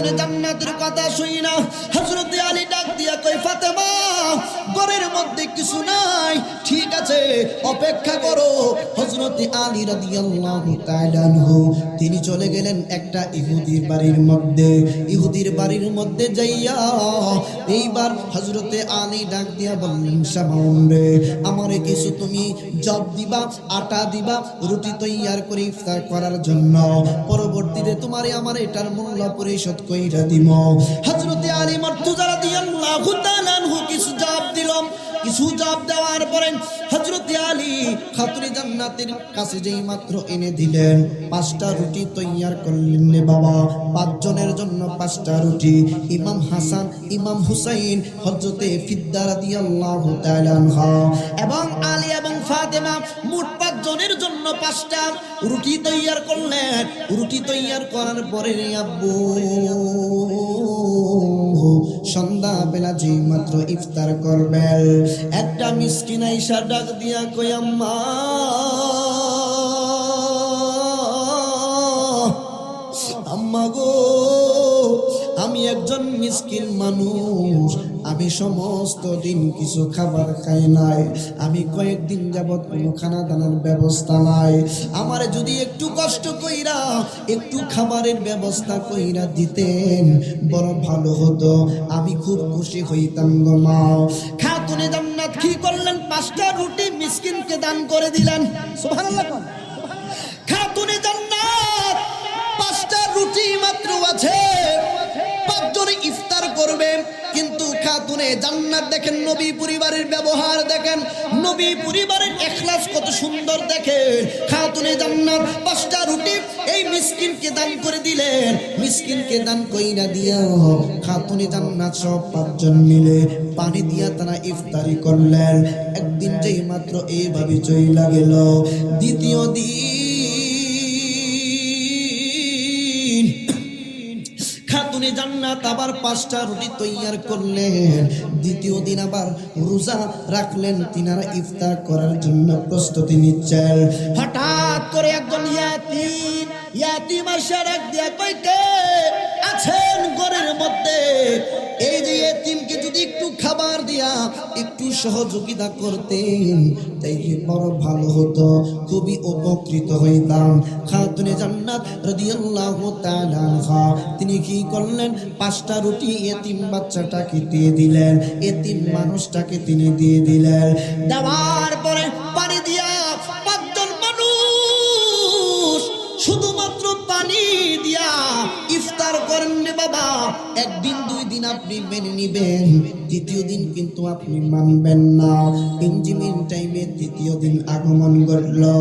খাতুনে জান্নাতের কথা শুই না হযরত আলী ডাক দিয়া কই ফাতেমা ঘরের মধ্যে কিছু নাই ঠিক আছে অপেক্ষা করো হযরত আলী রাদিয়াল্লাহু তাআলা আনহু তিনি চলে গেলেন একটা ইহুদির বাড়ির মধ্যে যাইয়া এইবার হযরত আলী ডাক দিয়া বললেন শামাউন রে আমারে কিছু তুমি জব দিবা আটা দিবা রুটি তৈয়ার করে ইফতার করার জন্য পরবর্তীতে তোমারে আমার এটার মূল্য পরিশোধ কইরা দিব হযরত আলী মুর্তজা রাদিয়াল্লাহু তাআলা আনহু কিছু জব দিলাম কিছু জব দেওয়ার পরে হযরত আলী খাতুনে জান্নাতের কাছে যেই মাত্র এনে দিলেন 5টা রুটি তৈয়ার করলেন রে বাবা 5 জনের জন্য 5টা রুটি ইমাম হাসান ইমাম হুসাইন হযরতে ফিদ্দা রাদিয়াল্লাহু তাআলা আনহা এবং আলী এবং ফাতেমা মোট 5 জনের জন্য 5টা রুটি তৈয়ার করলেন রুটি তৈয়ার করার পরে রে আব্বু সন্ধ্যা বেলা যে মাত্র ইফতার করবেন একটা মিসকিন আয়েশা ডাক দিয়া কই আম্মা আম্মা গো আমি একজন মিসকিন মানুষ আমি সমস্ত দিন কিছু খাবার খাই নাই আমি কয়েকদিন যাবত কোনো খানা দানার ব্যবস্থা নাই আমারে যদি একটু কষ্ট কইরা একটু খাবারের ব্যবস্থা কইরা দিতেন বড় ভালো হতো আমি খুব খুশি হইতাম গো মা খাতুনে জান্নাত কি করলেন 5টা রুটি মিসকিনকে দান করে দিলেন সুবহানাল্লাহ খাতুনে জান্নাত 5টা রুটি মাত্র আছে 5 জন ইফতার করবে কিন্তু খাতুনে জান্নাত দেখেন নবী পরিবারের ব্যবহার দেখেন নবী পরিবারের ইখলাস কত সুন্দর দেখেন খাতুনে জান্নাত 5টা রুটি এই মিসকিনকে দান করে দিলেন মিসকিনকে দান কইরা দিয়া খাতুনে জান্নাত সব 5 জন মিলে পানি দিয়া তারা ইফতারি করলেন একদিন যেই মাত্র এইভাবে চইলা গেল দ্বিতীয় দিন খাতুনে জান্নাত আবার 5টা রুটি তৈয়ার করলেন দ্বিতীয় দিন আবার রোজা রাখলেন তিনারা ইফতার করার জন্য প্রস্তুতি নিচ্ছেন হঠাৎ করে একজন ইয়াতিম আসে ডাক দিয়া কই কে আছেন ঘরের মধ্যে এই যে ইয়াতিমকে যদি একটু খাবার দিয়া একটু সহযোগিতা করতেন তাইলে বড় ভালো হতো খুবই উপকৃত হইতাম খাতুনে জান্নাত রাদিয়াল্লাহু তাআলা আনহা তিনি কি করলেন 5টা রুটি এতিম বাচ্চাটাকে দিয়ে দিলেন এতিম মানুষটাকে তিনি দিয়ে দিলেন দেওয়ার পরে পানি দিয়া 5 জন মানুষ শুধুমাত্র পানি দিয়া ইফতার করেন রে বাবা একদিন 2 দিন আপনি মেনে নিবেন দ্বিতীয় দিন কিন্তু আপনি মানবেন না ইনজিমিন টাইমে তৃতীয় দিন আগমন করলো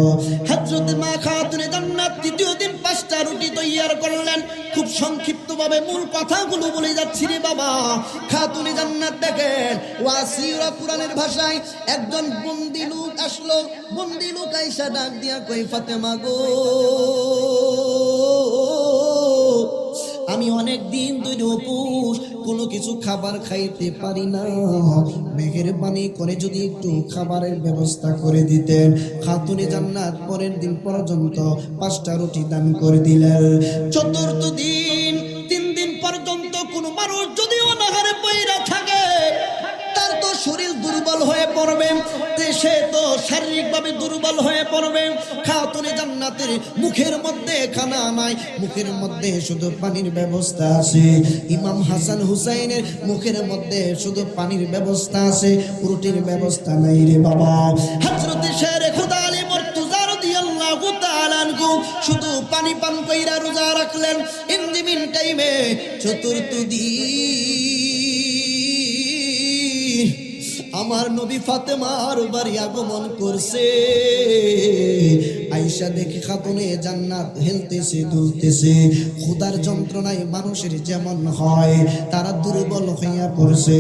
হযরত মা খাতুনে জান্নাত তৃতীয় দিন 5টা রুটি তৈয়ার করলেন খুব সংক্ষিপ্তভাবে মূল কথাগুলো বলে যাচ্ছি রে বাবা খাতুনে জান্নাত দেখেন ওয়াসিরা কুরআনের ভাষায় একজন বন্দি লোক আসলো বন্দি লোক আয়েশা ডাক দিয়া কই ফাতেমা গো আমি অনেক দিন ধরে উপোস কোনো কিছু খাবার খাইতে পারি না মেহেরবানি করে যদি একটু খাবারের ব্যবস্থা করে দিতেন খাতুনে জান্নাত পরের দিন পর্যন্ত 5টা রুটি দান করে দিলেন চতুর্থ দিন 3 দিন পর্যন্ত কোনো মানুষ যদি অনাহারে পইরা থাকে তার তো শরীর দুর্বল হয়ে পড়বে সে তো শারীরিকভাবে দুর্বল হয়ে পড়বে খাতুনে জান্নাতের মুখের মধ্যে খানা নাই মুখের মধ্যে শুধু পানির ব্যবস্থা আছে ইমাম হাসান হুসাইনের মুখের মধ্যে শুধু পানির ব্যবস্থা আছে রুটির ব্যবস্থা নাই রে বাবা হযরত শেরে খুদা আলী মুর্তজা রাদিয়াল্লাহু তাআলা আনহু শুধু পানি পান কইরা রোজা রাখলেন ইনজিমিন টাইমে চতুর্থ দিন আমার নবী ফাতেমার বাড়ি আগমন করছে আয়েশা দেখে খাতুনে জান্নাত হেলতেছে দুলতেছে খোদার যন্ত্রণায় মানুষের যেমন হয় তারা দুর্বল হইয়া পড়ছে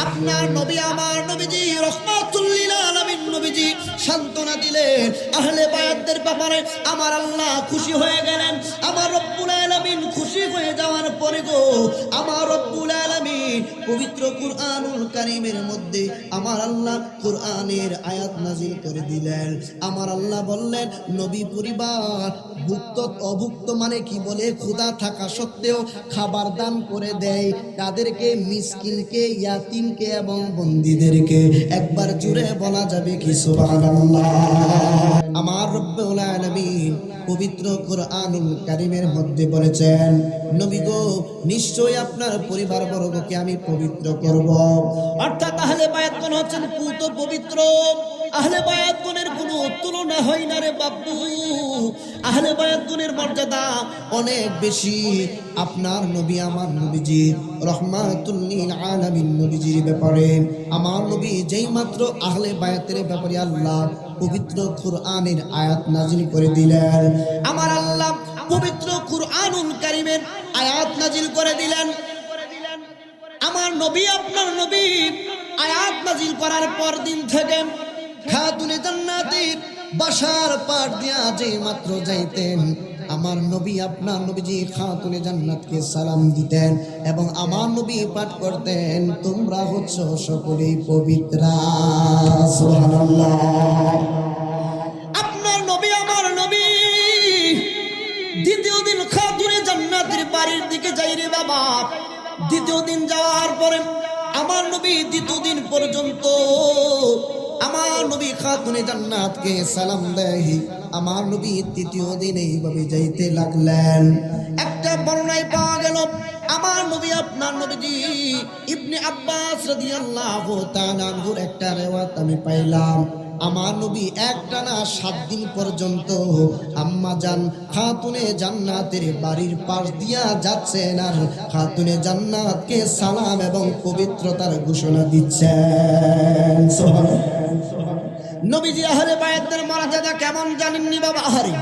আপনার নবী আমার নবীজি রাহমাতুল লিল আলামিন নবীজি সান্ত্বনা দিলেন আহলে বায়াতদের ব্যাপারে আমার আল্লাহ খুশি হয়ে গেলেন আমার রব্বুল আলামিন খুশি হয়ে যাওয়ার পরে গো আমার রব্বুল আলামিন পবিত্র কুরআনুল কারীমের মধ্যে আমার আল্লাহ কুরআনের আয়াত নাযিল করে দিলেন আমার আল্লাহ বললেন নবী পরিবার ভুক্ত অভুক্ত মানে কি বলে, ক্ষুধা থাকা সত্ত্বেও খাবার দান করে দেয় তাদেরকে, মিসকিনকে, ইয়াতিমকে এবং বন্দীদেরকে। একবার জুড়ে বলা যাবে কি সুবহানাল্লাহ। আমার রব্বুল আলামিন পবিত্র কুরআনুল কারীমের মধ্যে বলেছেন, নবী গো নিশ্চয়ই আপনার পরিবার বর্গকে আমি পবিত্র করব। অর্থাৎ আহলে বায়াতগণ হচ্ছেন পুত পবিত্র। আহলে বায়াতগণের কোনো তুলনা হয় না রে বাবু। আহলে বায়াতগণের মর্যাদা অনেক বেশি আপনার নবী আমার নবীজি রহমাতুল লিল আলামিন নবীজির ব্যাপারে। আমার নবী যেই মাত্র আহলে বায়াতের ব্যাপারে আল্লাহ পবিত্র কুরআনের আয়াত নাজিল করে দিলেন, আমার আল্লাহ পবিত্র কুরআনুল কারীমের আয়াত নাজিল করে দিলেন। আমার নবী আপনার নবী আয়াত নাজিল করার পর দিন থেকে খাতুনে জান্নাতের বাসার পার দিয়া যে মাত্র যাইতেন, আমার নবী আপনার নবীজি খাতুনে জান্নাতকে সালাম দিতেন এবং আমার নবী পাঠ করতেন, তোমরা হচ্ছ সকলেই পবিত্রা। সুবহানাল্লাহ। আপনার নবী আমার নবী দ্বিতীয় দিন খাতুনে জান্নাতের বাড়ির দিকে যাই রে বাবা। দ্বিতীয় দিন যাওয়ার পরে আমার নবী দ্বিতীয় দিন পর্যন্ত আমার নবী খাতুনে জান্নাতকে সালাম দেয়। আমার নবী তৃতীয় দিন এইভাবে যাইতে লাগলেন। একটা বর্ণনায় পাওয়া গেল আমার নবী আপনার নবীজি ইবনে আব্বাস রাদিয়াল্লাহু তাআলা আনহুর একটা রিওয়ায়াত আমি পাইলাম, আমার নবী একটানা 7 দিন পর্যন্ত আম্মা জান খাতুনে জান্নাতের বাড়ির পাশ দিয়া যাচ্ছেন আর খাতুনে জান্নাতকে সালাম এবং পবিত্রতার ঘোষণা দিচ্ছেন। নবীজি আহলে বায়াতের মর্যাদা কেমন জানেননি বাবা? আহারে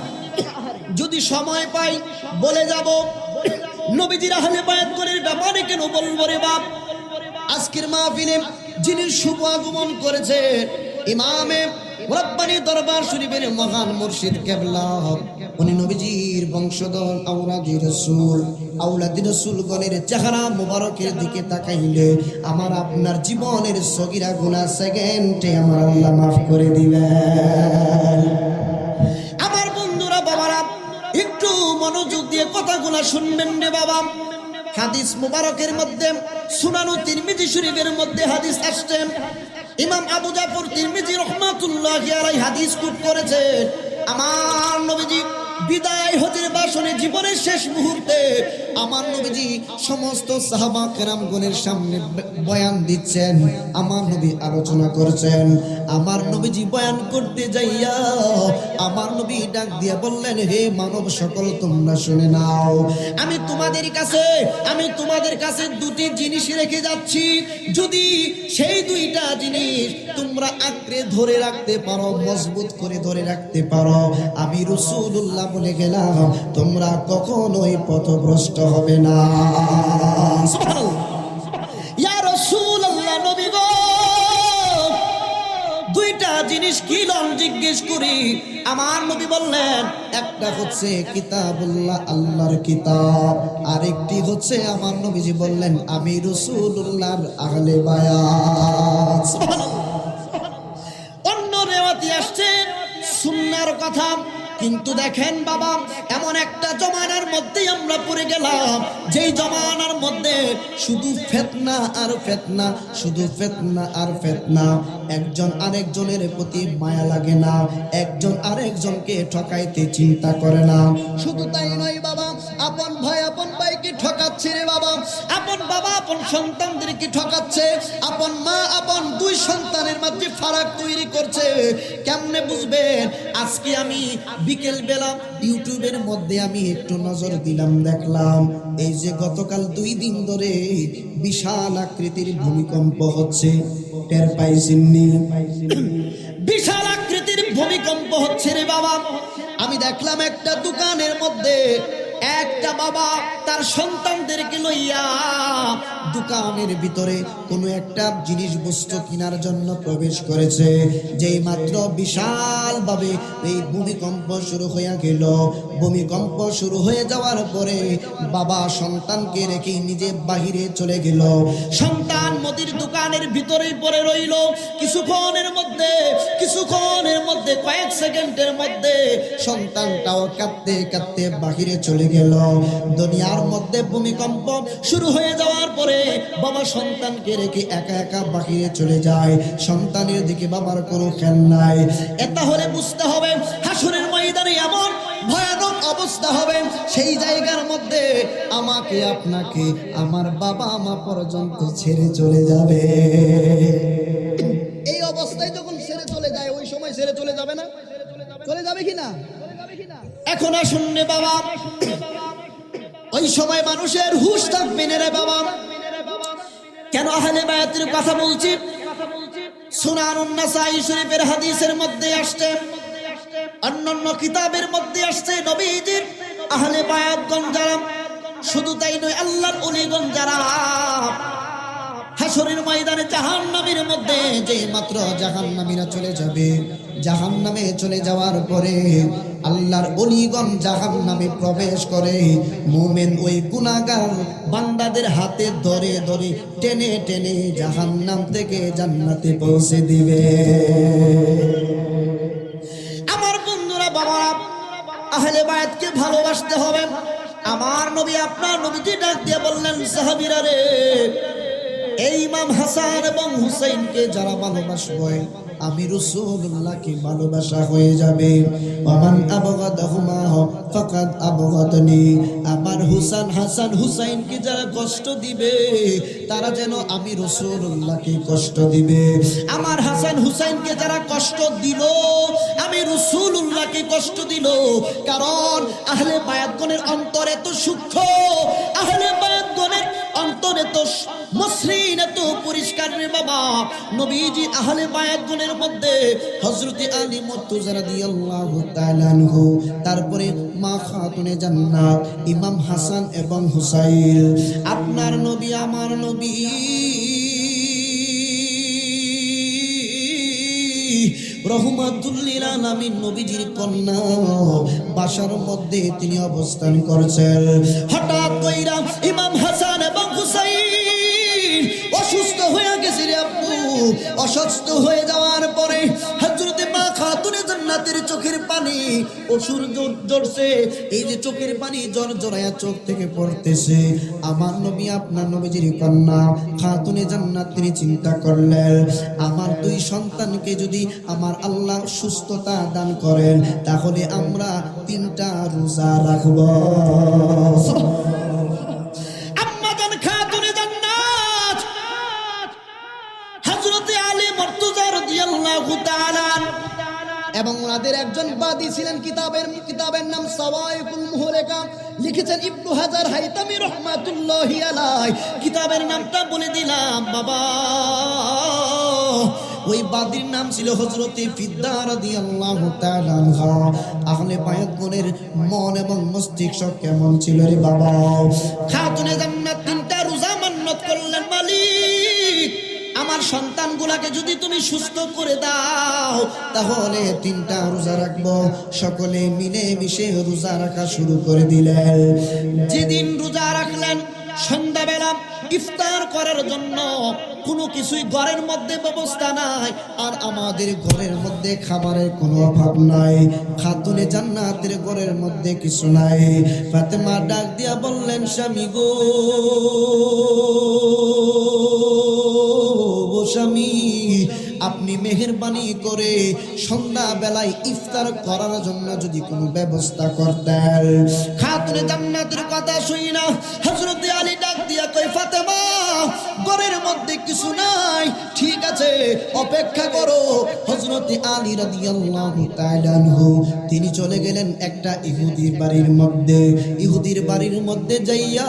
যদি সময় পাই বলে যাব। নবীজির আহলে বায়াতের ব্যাপারে কেন বলবো রে বাপ? আজকের মাহফিলে যিনি শুভ আগমন করেছেন ইমামে রব্বানি দরবার শরীফের মহান মুর্শিদ কেবলা, উনি নবীজির বংশধর আওলাদি রাসূল। আওলাদি রাসূলগণের চেহারা মুবারকের দিকে তাকাইলে আমার আপনার জীবনের সগীরা গুনাহ সেকেন্ডে আমার আল্লাহ মাফ করে দিবেন। আমার বন্ধুরা বাবারা একটু মনোযোগ দিয়ে কথাগুলো শুনবেন রে বাবা। হাদিস মুবারকের মধ্যে সুনানু তিরমিজি শরীফের মধ্যে হাদিস আসছে, ইমাম আবু জাফর তিরমিজি রাহমাতুল্লাহি আলাইহি হাদিস কোট করেছেন, আমার নবীজি বিদায় হজের বাসনে জীবনের শেষ মুহূর্তে আমার নবীজি সমস্ত সাহাবা কেরামগণের সামনে বয়ান দিচ্ছেন। আমার নবী আলোচনা করছেন। আমার নবীজি বয়ান করতে যাইয়া আমার নবী ডাক দিয়া বললেন, হে মানব সকল তোমরা শুনে নাও, আমি তোমাদের কাছে দুটি জিনিস রেখে যাচ্ছি। যদি সেই দুইটা জিনিস তোমরা আঁকড়ে ধরে রাখতে পারো, মজবুত করে ধরে রাখতে পারো, আমি রাসূলুল্লাহ বলে গেলাম তোমরা কখনোই পথভ্রষ্ট হবে না। সুবহানাল্লাহ। ইয়া রাসূলুল্লাহ, নবী গো দুইটা জিনিস কি লন জিজ্ঞেস করি? আমার নবী বললেন, একটা হচ্ছে কিতাবুল্লাহ, আল্লাহর কিতাব, আরেকটি হচ্ছে আমার নবীজি বললেন আমি রাসূলুল্লাহর আহলে বায়াত। সুবহানাল্লাহ। অন্য রিওয়ায়াতে আসছে সুন্নাহর কথা। কিন্তু দেখেন বাবা, এমন একটা জমানার মধ্যে আমরা পড়ে গেলাম যেই জমানার মধ্যে শুধু ফিতনা আর ফিতনা, শুধু ফিতনা আর ফিতনা। একজন আরেকজনের প্রতি মায়া লাগে না, একজন আরেকজনকে ঠকাইতে চিন্তা করে না। শুধু তাই নয় বাবা, আপন ভাই আপন ভাইকে ঠকাচ্ছে রে বাবা, আপন বাবা আপন সন্তানদেরকে ঠকাচ্ছে, আপন মা আপন দুই সন্তানের মধ্যে ফারাক তৈরি করছে। কেমনে বুঝবেন? আজকে আমি বিকেল বেলা ইউটিউবের মধ্যে আমি একটু নজর দিলাম, দেখলাম এই যে গতকাল 2 দিন ধরে বিশাল আকৃতির ভূমিকম্প হচ্ছে। টের পাইছেননি? বিশাল আকৃতির ভূমিকম্প হচ্ছে রে বাবা। আমি দেখলাম একটা দোকানের মধ্যে একটা বাবা তার সন্তানদেরকে লইয়া দোকানের ভিতরে কোনো একটা জিনিস বস্তু কেনার জন্য প্রবেশ করেছে, যেই মাত্র বিশালভাবে এই ভূমিকম্প শুরু হয়ে গেল। ভূমিকম্প শুরু হয়ে যাওয়ার পরে বাবা সন্তানকে রেখে নিজে বাহিরে চলে গেল। সন্তান মুদির দোকানের ভিতরেই পড়ে রইল। কিছুক্ষণের মধ্যে কয়েক সেকেন্ডের মধ্যে সন্তানটাও কাঁদতে কাঁদতে বাহিরে চলে গেল। দুনিয়ার মধ্যে ভূমিকম্প শুরু হয়ে যাওয়ার পরে বাবা সন্তানকে রেখে একা একা বাহিরে চলে যায়। সন্তানের দিকে বাবার কোনো খেয়াল নাই। এটা হলে বুঝতে হবে হাসরের ময়দানে এমন ভয়ানক অবস্থা হবে, সেই জায়গার মধ্যে আমাকে আপনাকে আমার বাবা মা পর্যন্ত ছেড়ে চলে যাবে। এই অবস্থায় যখন ছেড়ে চলে যায়, ওই সময় ছেড়ে চলে যাবে না? চলে যাবে কি না? এখন আসুন রে বাবা, ওই সময় মানুষের হুঁশ থাকবে না রে বাবা। কেন আহলে বায়াতের কথা বলছি? সুনানুন নাসাই শরীফের হাদিসের মধ্যে আসছে, অন্যান্য কিতাবের মধ্যে আসছে, নবীজির আহলে বায়াতগণ যারা, শুধু তাই নয় আল্লাহর ওলিগণ যারা হাসরের ময়দানে জাহান্নামের মধ্যে যে মাত্র জাহান্নামীরা চলে যাবে, জাহান্নামে চলে যাওয়ার পরে আল্লাহর ওলিগণ জাহান্নামে প্রবেশ করে মুমিন ওই গুনাহগার বান্দাদের হাতে ধরে ধরে টেনে টেনে জাহান্নাম থেকে জান্নাতে পৌঁছে দিবে। আমার বন্ধুরা, বাবারা, আহলে বায়াতকে ভালোবাসতে হবে। আমার নবী আপনার নবীকে ডাক দিয়ে বললেন, সাহাবীরা রে, এই ইমাম হাসান এবং হুসাইনকে যারা ভালোবাসবে আমি রাসূলুল্লাহকে ভালোবাসা হয়ে যাবে। ওমান আবগাদাহুমা ফাকাদ আবগাদনি, আমার হাসান হুসাইনকে যারা কষ্ট দিবে তারা যেন আমি রাসূলুল্লাহকে কষ্ট দিবে। আমার হাসান হুসাইনকে যারা কষ্ট দিল আমি রাসূলুল্লাহকে কষ্ট দিল। কারণ আহলে বায়াতগণের অন্তর এত সূক্ষ্ম, আহলে বায়াতগণের অন্তর এত মসৃণ, এত পরিষ্কার রে বাবা। নবীজি আহলে বায়াতগণের মধ্যে হযরত আলী মুর্তজা রাদিয়াল্লাহু তাআলা আনহু, তারপরে মা খাতুনে জান্নাত ইমাম হাসান এবং হুসাইন, আপনার নবী আমার নবী রহমাতুল লিল আলামিন নবীজির কন্যা বাসার মধ্যে তিনি অবস্থান করছেন। হঠাৎ কইরা ইমাম হাসান এবং হুসাইন অসুস্থ হয়ে গেছে রে আব্বু। অসুস্থ হয়ে যাওয়ার পরে হযরতে মা খাতুনে জান্নাতের চোখের পানি অসুর ঝরছে। এই যে চোখের পানি জড়জড়ায়া চোখ থেকে পড়তেছে, আমার নবী আপনার নবীজির কন্যা খাতুনে জান্নাত তিনি চিন্তা করলেন, আমার দুই সন্তানকে যদি আমার আল্লাহ সুস্থতা দান করেন তাহলে আমরা 3টা রোজা রাখব। আম্মাজান খাতুনে জান্নাত হযরত আলী মুর্তজা রাদিয়াল্লাহু তাআলা এবং ওনাদের একজন বাদী ছিলেন। কিতাবের নাম সাওয়াইকুল মুহরিকা, লিখেছেন ইবনু হাজার হাইতামি রাহমাতুল্লাহি আলাইহি। কিতাবের নামটা বলে দিলাম বাবা। ওই বাদীর নাম ছিল হযরতে ফিদ্দা রাদিয়াল্লাহু তাআলা আনহা। আহলে বায়াতগণের মন এবং মস্তিষ্ক কেমন ছিল রে বাবা? খাতুনে জান্নাত 3টা রোজা মান্নত করলেন, মালিক আমার সন্তানগুলাকে যদি তুমি সুস্থ করে দাও তাহলে 3টা রোজা রাখবো। সকলে মিলে মিশে রোজা রাখা শুরু করে দিলেন। যেদিন রোজা রাখলেন সন্ধ্যাবেলা ইফতার করার জন্য কোনো কিছুই ঘরের মধ্যে ব্যবস্থা নাই, আর আমাদের ঘরের মধ্যে খাবারের কোনো অভাব নাই। খাতুনে জান্নাতের ঘরের মধ্যে কিছু নাই। ফাতেমা ডাক দিয়া বললেন, স্বামী গো, স্বামী আপনি মেহেরবানি করে সন্ধ্যা বেলায় ইফতার করার জন্য যদি কোনো ব্যবস্থা করতেন। খাতুনে জান্নাতের কথা শুই না হযরত আলী ডাক দিয়া কই, ফাতেমা ঘরের মধ্যে কিছু নাই, ঠিক আছে অপেক্ষা করো। হযরত আলী রাদিয়াল্লাহু তাআলা আনহু তিনি চলে গেলেন একটা ইহুদির বাড়ির মধ্যে। ইহুদির বাড়ির মধ্যে যাইয়া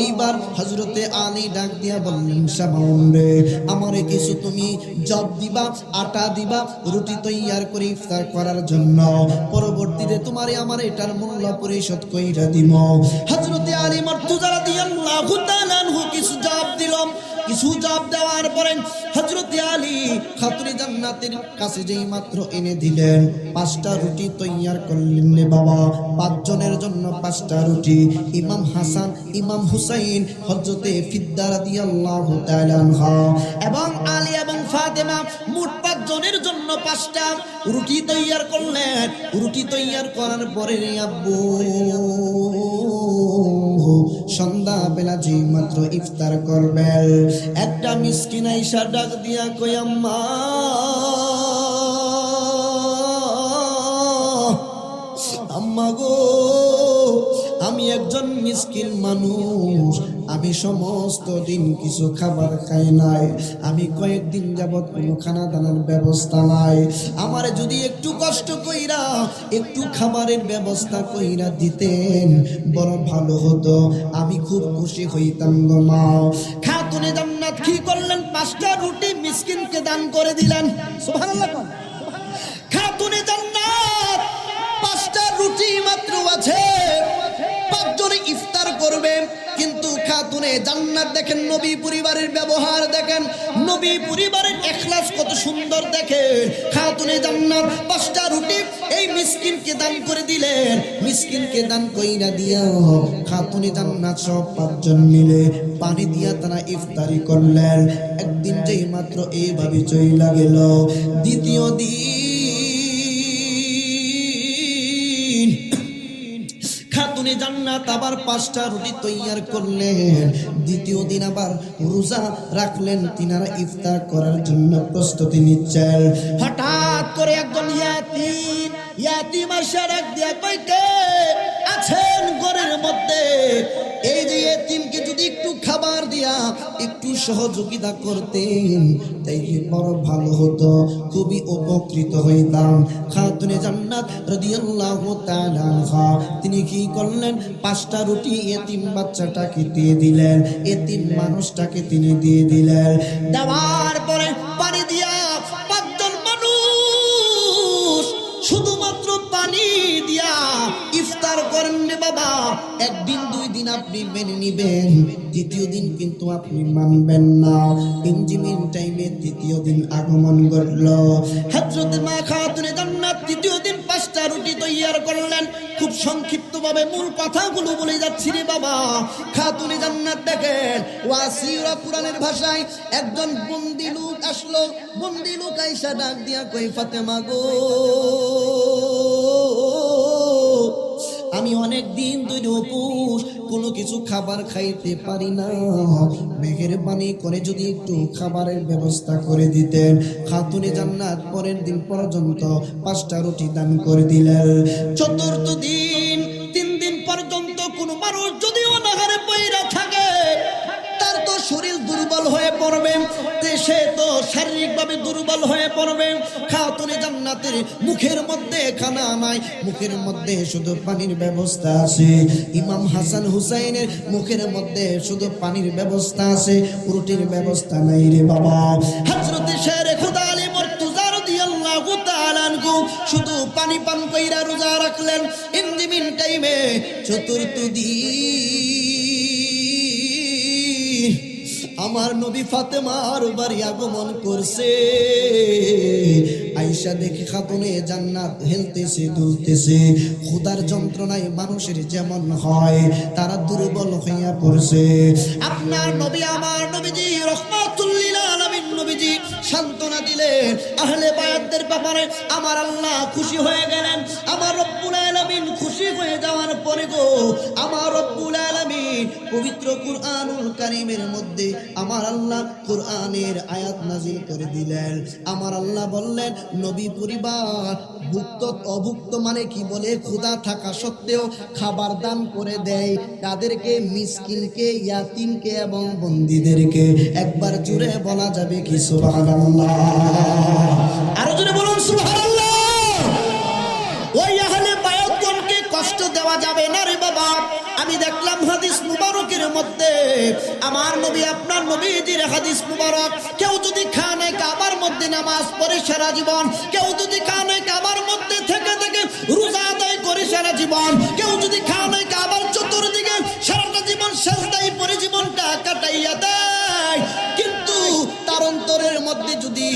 এইবার হযরত আলী ডাক দিয়া বললেন, শাবান রে, আমারে কিছু তুমি জব দিবা, আটা দিবা, রুটি তৈয়ার করে ইফতার করার জন্য। পরবর্তীতে তোমারে আমার এটার মূল্য পরিশোধ কইরা দিব। হযরত আলী মুর্তজা রাদিয়াল্লাহু তাআলা আনহু কিছু কিছু জবাব দেওয়ার পরে হযরত আলী খাতুনে জান্নাতের কাছে যেই মাত্র এনে দিলেন, 5টা রুটি তৈয়ার করলেন রে বাবা, 5 জনের জন্য 5টা রুটি। ইমাম হাসান, ইমাম হুসাইন, হযরতে ফিদ্দা রাদিয়াল্লাহু তাআলা আনহা এবং আলী এবং ফাতেমা মোট 5 জনের জন্য 5টা রুটি তৈয়ার করলেন। রুটি তৈয়ার করার পরে আব্বু সন্ধ্যা বেলা যে মাত্র ইফতার করবেন, একটা মিসকিন আইসা ডাক দিয়া কই, আম্মা আম্মা গো, আমি একজন মিসকিন মানুষ, আমি সমস্ত দিন কিছু খাবার খাই নাই, আমি কয়েকদিন যাবত কোনো খানা দানার ব্যবস্থা নাই, আমার যদি একটু কষ্ট কইরা একটু খাবারের ব্যবস্থা কইরা দিতেন বড় ভালো হতো, আমি খুব খুশি হইতাম গো মা। খাতুনে জান্নাত কি করলেন? 5টা রুটি মিসকিনকে দান করে দিলেন। সুবহানাল্লাহ। খাতুনে জান্নাত 5টা রুটি মাত্র আছে, 5 জনে ইফতার করবে, কিন্তু খাতুনে জান্নাত দেখেন নবী পরিবারের ব্যবহার দেখেন, নবী পরিবারের ইখলাস কত সুন্দর দেখেন। খাতুনে জান্নাত 5টা রুটি এই মিসকিনকে দান করে দিলেন। মিসকিনকে দান কইরা দিয়া খাতুনে জান্নাত সব 5 জন মিলে পানি দিয়া তারা ইফতারি করলেন। একদিন যেই মাত্র এইভাবে চইলা গেল, দ্বিতীয় দিন খাতুনে জান্নাত আবার 5টা রুটি তৈয়ার করলেন। দ্বিতীয় দিন আবার রোজা রাখলেন, তিনারা ইফতার করার জন্য প্রস্তুতি নিচ্ছেন। হঠাৎ করে একজন ইয়াতিম আসে ডাক দিয়া কই, কে আছেন ঘরের মধ্যে? এই যে ইয়াতিমকে যদি একটু খাবার দিয়া একটু সহযোগিতা করতেন তাইলে বড় ভালো হতো, খুবই উপকৃত হইতাম। খাতুনে জান্নাত রাদিয়াল্লাহু তাআলা আনহা তিনি কি করলেন? 5টা রুটি এতিম বাচ্চাটাকে দিয়ে দিলেন, এতিম মানুষটাকে তিনি দিয়ে দিলেন। দেওয়ার পরে পানি দিয়া 5 জন মানুষ শুধুমাত্র পানি দিয়া ইফতার করেন রে বাবা। একদিন 2 দিন আপনি মেনে নিবেন, তৃতীয় দিন কিন্তু আপনি মানবেন না। ইঞ্জিমিন টাইমে তৃতীয় দিন আগমন ঘটল। হযরত মা খাতুনে জান্নাত তৃতীয় দিন 5টা রুটি তৈয়ার করলেন। খুব সংক্ষিপ্তভাবে মূল কথাগুলো বলে যাচ্ছি রে বাবা। খাতুনে জান্নাত দেখেন ওয়াসিরা কুরআনের ভাষায় একজন বন্দি লোক আসলো, বন্দি লোক আইসা ডাক দিয়া কই, ফাতেমা গো, আমি অনেক দিন ধরে উপোস, কোনো কিছু খাবার খাইতে পারি না, মেহেরবানি করে যদি একটু খাবারের ব্যবস্থা করে দিতেন। খাতুনে জান্নাত পরের দিন পর্যন্ত 5টা রুটি দান করে দিলেন। চতুর্থ দিন 3 দিন পর্যন্ত কোনো মানুষ যদি অনাহারে পইরা থাকে তার তো শরীর দুর্বল হয়ে পড়বে, সে তো শারীরিকভাবে দুর্বল হয়ে পড়বে। খাতুনে জান্নাতের মুখের মধ্যে খানা নাই, মুখের মধ্যে শুধু পানির ব্যবস্থা আছে। ইমাম হাসান হুসাইনের মুখের মধ্যে শুধু পানির ব্যবস্থা আছে, রুটির ব্যবস্থা নাই রে বাবা। হযরত শেরে খুদা আলী মুর্তজা রাদিয়াল্লাহু তাআলা আনহু শুধু পানি পান কইরা রোজা রাখলেন। ইনদিমিন টাইমে চতুর্থ দিন আমার নবী ফাতেমার বাড়ি আগমন করছে। আয়েশা দেখে খাতুনে জান্নাত হেলতেছে দুলতেছে, ক্ষুধার যন্ত্রণায় মানুষের যেমন হয় তারা দুর্বল হইয়া পড়ছে। আপনার নবী আমার নবীজি রাহমাতুল লিল আলামিন নবীজি সান্ত্বনা দিলেন আহলে বায়াতদের ব্যাপারে। আমার আল্লাহ খুশি হয়ে গেলেন। আমার রব্বুল আলামিন খুশি হয়ে যাওয়ার পরে গো আমার রব্বুল আলামিন পবিত্র কুরআনুল কারীমের মধ্যে আমার আল্লাহ কুরআনের আয়াত নাজিল করে দিলেন। আমার আল্লাহ বললেন, নবী পরিবার ভুক্ত অভুক্ত মানে কি বলে, ক্ষুধা থাকা সত্ত্বেও খাবার দান করে দেয় তাদেরকে, মিসকিনকে, ইয়াতিমকে এবং বন্দীদেরকে। একবার জুড়ে বলা যাবে কি সুবহানাল্লাহ? আরো জোরে বলুন সুবহানাল্লাহ। ওই আহলে বায়াতগণকে কষ্ট দেওয়া যাবে না রে বাবা। আমি দেখলাম হাদিস মুবারকের মধ্যে আমার নবী আপনার নবীজির হাদিস মুবারক, কেউ যদি খানে কাবার মধ্যে নামাজ পড়ে সারা জীবন, কেউ যদি খানে কাবার মধ্যে থেকে থেকে রোজা আদায় করে সারা জীবন, কেউ যদি খানে কাবার চতুর্দিকে সারাটা জীবন সেজদায় পড়ে জীবনটা কাটাইয়া দেয়, কিন্তু অন্তরের মধ্যে যদি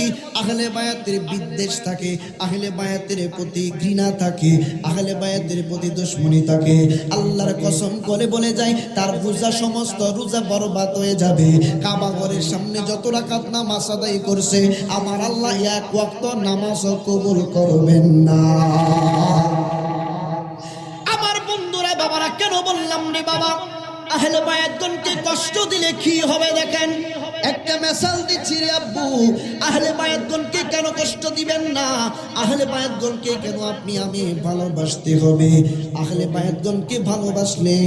আহলে বায়াতের বিদ্বেষ থাকে, আহলে বায়াতের প্রতি ঘৃণা থাকে, আহলে বায়াতের প্রতি দুশমনী থাকে, আল্লাহর কসম করে বলে যায় তার রোজা, সমস্ত রোজা বরবাদ হয়ে যাবে। কাবা ঘরের সামনে যত রাকাত নামাজ আদায় করছে, আমার আল্লাহ এক ওয়াক্ত নামাজও কবুল করবেন না। আমার বন্ধুরা, বাবারা, কেন বললাম রে বাবা, আহলে বায়াতগণকে কষ্ট দিলে কি হবে দেখেন। একটা মেসাল দিচ্ছি রে আব্বু, আহলে বায়াতগণকে কেন কষ্ট দিবেন না, আহলে বায়াতগণকে কেন আপনি আমি ভালোবাসতে হবে। আহলে বায়াতগণকে ভালোবাসলে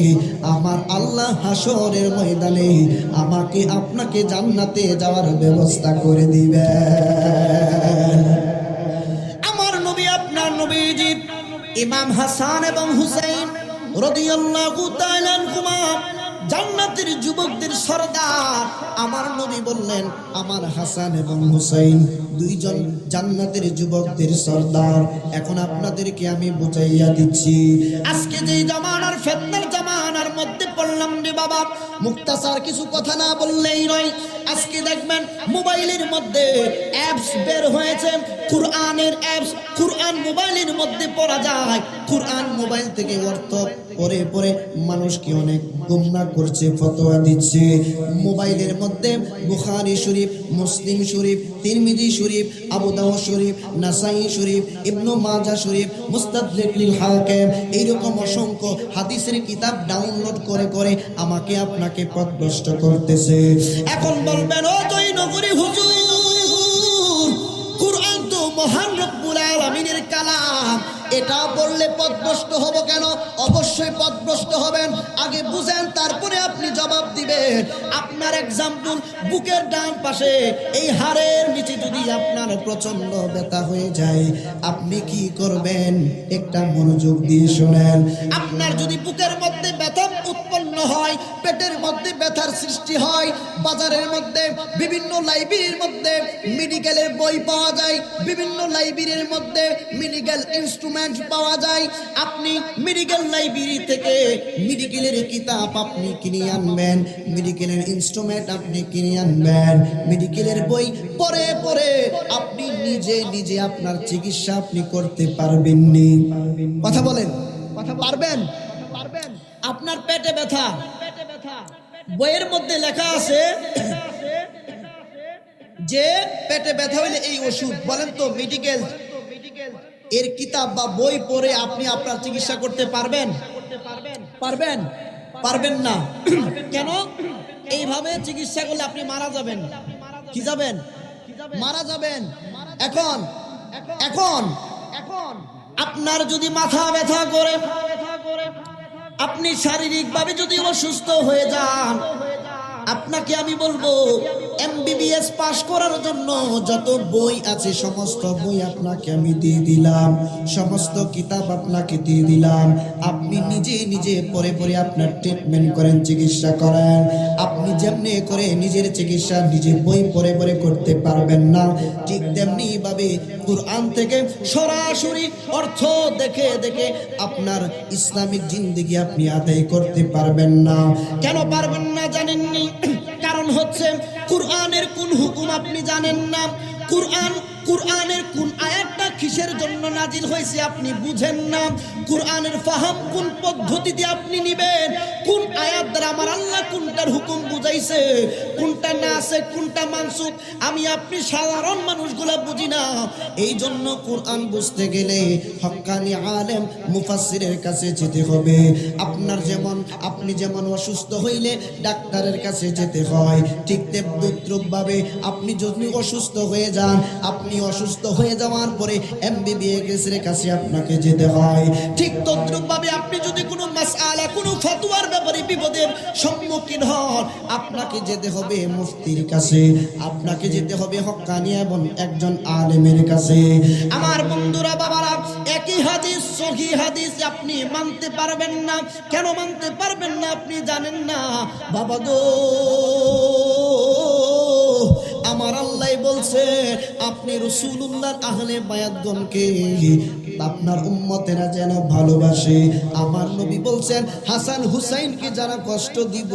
আমার আল্লাহ হাসরের ময়দানে আমাকে আপনাকে জান্নাতে যাওয়ার ব্যবস্থা করে দিবেন। আমার নবী, আপনার নবীজি ইমাম হাসান এবং হুসাইন রাদিয়াল্লাহু তাআলা আনহুমা জান্নাতের যুবকদের সরদার। আমার নবী বললেন আমার হাসান এবং হুসাইন দুইজন জান্নাতের যুবকদের সরদার। এখন আপনাদেরকে আমি বুঝাইয়া দিচ্ছি, আজকে যে জামানার ফিতনার জামানার মধ্যে পড়লাম রে বাবা, মুক্তাসার কিছু কথা না বললেই নয়। আজকে দেখবেন মোবাইলের মধ্যে অ্যাপস বের হয়েছে, কুরআনের অ্যাপস, কুরআন মোবাইলের মধ্যে পড়া যায়। কুরআন মোবাইল থেকে অর্থ পরে পরে মানুষকে অনেক গুমরাহ করছে, ফতোয়া দিচ্ছে। মোবাইলের মধ্যে বুখারী শরীফ, মুসলিম শরীফ, তিরমিজি শরীফ, আবু দাউদ শরীফ, নাসাই শরীফ, ইবনু মাজাহ শরীফ, মুস্তাদরিক লিল হাকিম, এইরকম অসংখ্য হাদিসের কিতাব ডাউনলোড করে করে আমাকে আপনাকে পথভ্রষ্ট করতেছে। এখন বলবেন ও জয়নগরী হুজুর, কুরআন তো মহান রব্বুল আলামিনের কালাম, এটা পড়লে পথভ্রষ্ট হব কেন? অবশ্যই পথভ্রষ্ট হবেন। আগে বুঝেন, তারপরে আপনি জবাব দিবেন। আপনার এক্সাম্পল, বুকের ডান পাশে এই হাড়ের নিচে যদি আপনার প্রচন্ড ব্যথা হয়ে যায়, আপনি কি করবেন? একটা মনোযোগ দিয়ে শুনেন। আপনার যদি বুকের মধ্যে ব্যথা উৎপন্ন হয়, পেটের মধ্যে ব্যথার সৃষ্টি হয়, বাজারের মধ্যে বিভিন্ন লাইব্রেরির মধ্যে মেডিকেলের বই পাওয়া যায়, বিভিন্ন লাইব্রেরির মধ্যে মেডিকেল ইনস্ট্রুমেন্ট পাওয়া যায়। আপনি মেডিকেল লাইব্রেরি থেকে মেডিকেলের কিতাব আপনি কিনে আনবেন, মেডিকেলের ইনস্ট্রুমেন্ট আপনি কিনে আনবেন, মেডিকেলের বই পড়ে পড়ে আপনি নিজে নিজে আপনার চিকিৎসা আপনি করতে পারবেন নি? কথা বলেন, কথা পারবেন? আপনার পেটে ব্যথা, বইয়ের মধ্যে লেখা আছে যে পেটে ব্যথা হইলে এই ওষুধ, বলেন তো মেডিকেল এর কিতাব বা বই পড়ে আপনি আপনার চিকিৎসা করতে পারবেন? পারবেন? পারবেন না। কেন? এইভাবে চিকিৎসা করলে আপনি মারা যাবেন। কি যাবেন? মারা যাবেন। এখন এখন আপনার যদি মাথা ব্যথা করে, আপনি শারীরিকভাবে যদি অসুস্থ হয়ে যান, আপনাকে আমি বলবো এমবিবিএস পাস করার জন্য যত বই আছে সমস্ত বই আপনাকে আমি দিয়ে দিলাম, সমস্ত কিতাব আপনাকে দিয়ে দিলাম। আপনি নিজে নিজে পড়ে পড়ে আপনার ট্রিটমেন্ট করেন, চিকিৎসা করেন। আপনি যেমনি করে নিজের চিকিৎসা নিজে বই পড়ে পড়ে করতে পারবেন না, ঠিক তেমনি ভাবে কুরআন থেকে সরাসরি অর্থ দেখে দেখে আপনার ইসলামিক জিন্দেগি আপনি আদায় করতে পারবেন না। কেন পারবেন না জানেননি? কারণ হচ্ছে কুরআনের কোন হুকুম আপনি জানেন না। কুরআনের কোন আয়াতটা কিসের জন্য নাজিল হয়েছে আপনি বুঝেন না। কুরআনের ফাহাম কোন পদ্ধতিতে আপনি নিবেন, কোন আয়াত দ্বারা আমার আল্লাহ কোনটার হুকুম বুঝাইছে, কোনটা না আছে, কোনটা মানসুখ, আমি আপনি সাধারণ মানুষগুলা বুঝি না। এই জন্য কুরআন বুঝতে গেলে হক্কানি আলেম মুফাসসিরের কাছে যেতে হবে। আপনি যেমন অসুস্থ হইলে ডাক্তারের কাছে যেতে হয়, ঠিক তেমনি আপনি যদি অসুস্থ হয়ে যান, আপনি অসুস্থ হয়ে যাওয়ার পরে এমবিবিএস এর কাছে আপনাকে যেতে হয়। ঠিক তদ্রুপভাবে আপনি যদি কোনো মাসআলা, কোনো ফতোয়ার ব্যাপারে বিপদের সম্মুখীন হন, আপনাকে যেতে হবে মুফতির কাছে, আপনাকে যেতে হবে হক্কানি এবং একজন আলেমের কাছে। আমার বন্ধুরা, বাবারা, একই হাদিস, সহিহ হাদিস আপনি মানতে পারবেন না। কেন মানতে পারবেন না আপনি জানেন না? বাবা গো, আমার আল্লাহ বলছে আপনি রাসূলুল্লাহর আহলে বায়াতগণকে আপনার উম্মতেরা যেন ভালোবাসে। আমার নবী বলছেন হাসান হুসাইনকে যারা কষ্ট দিব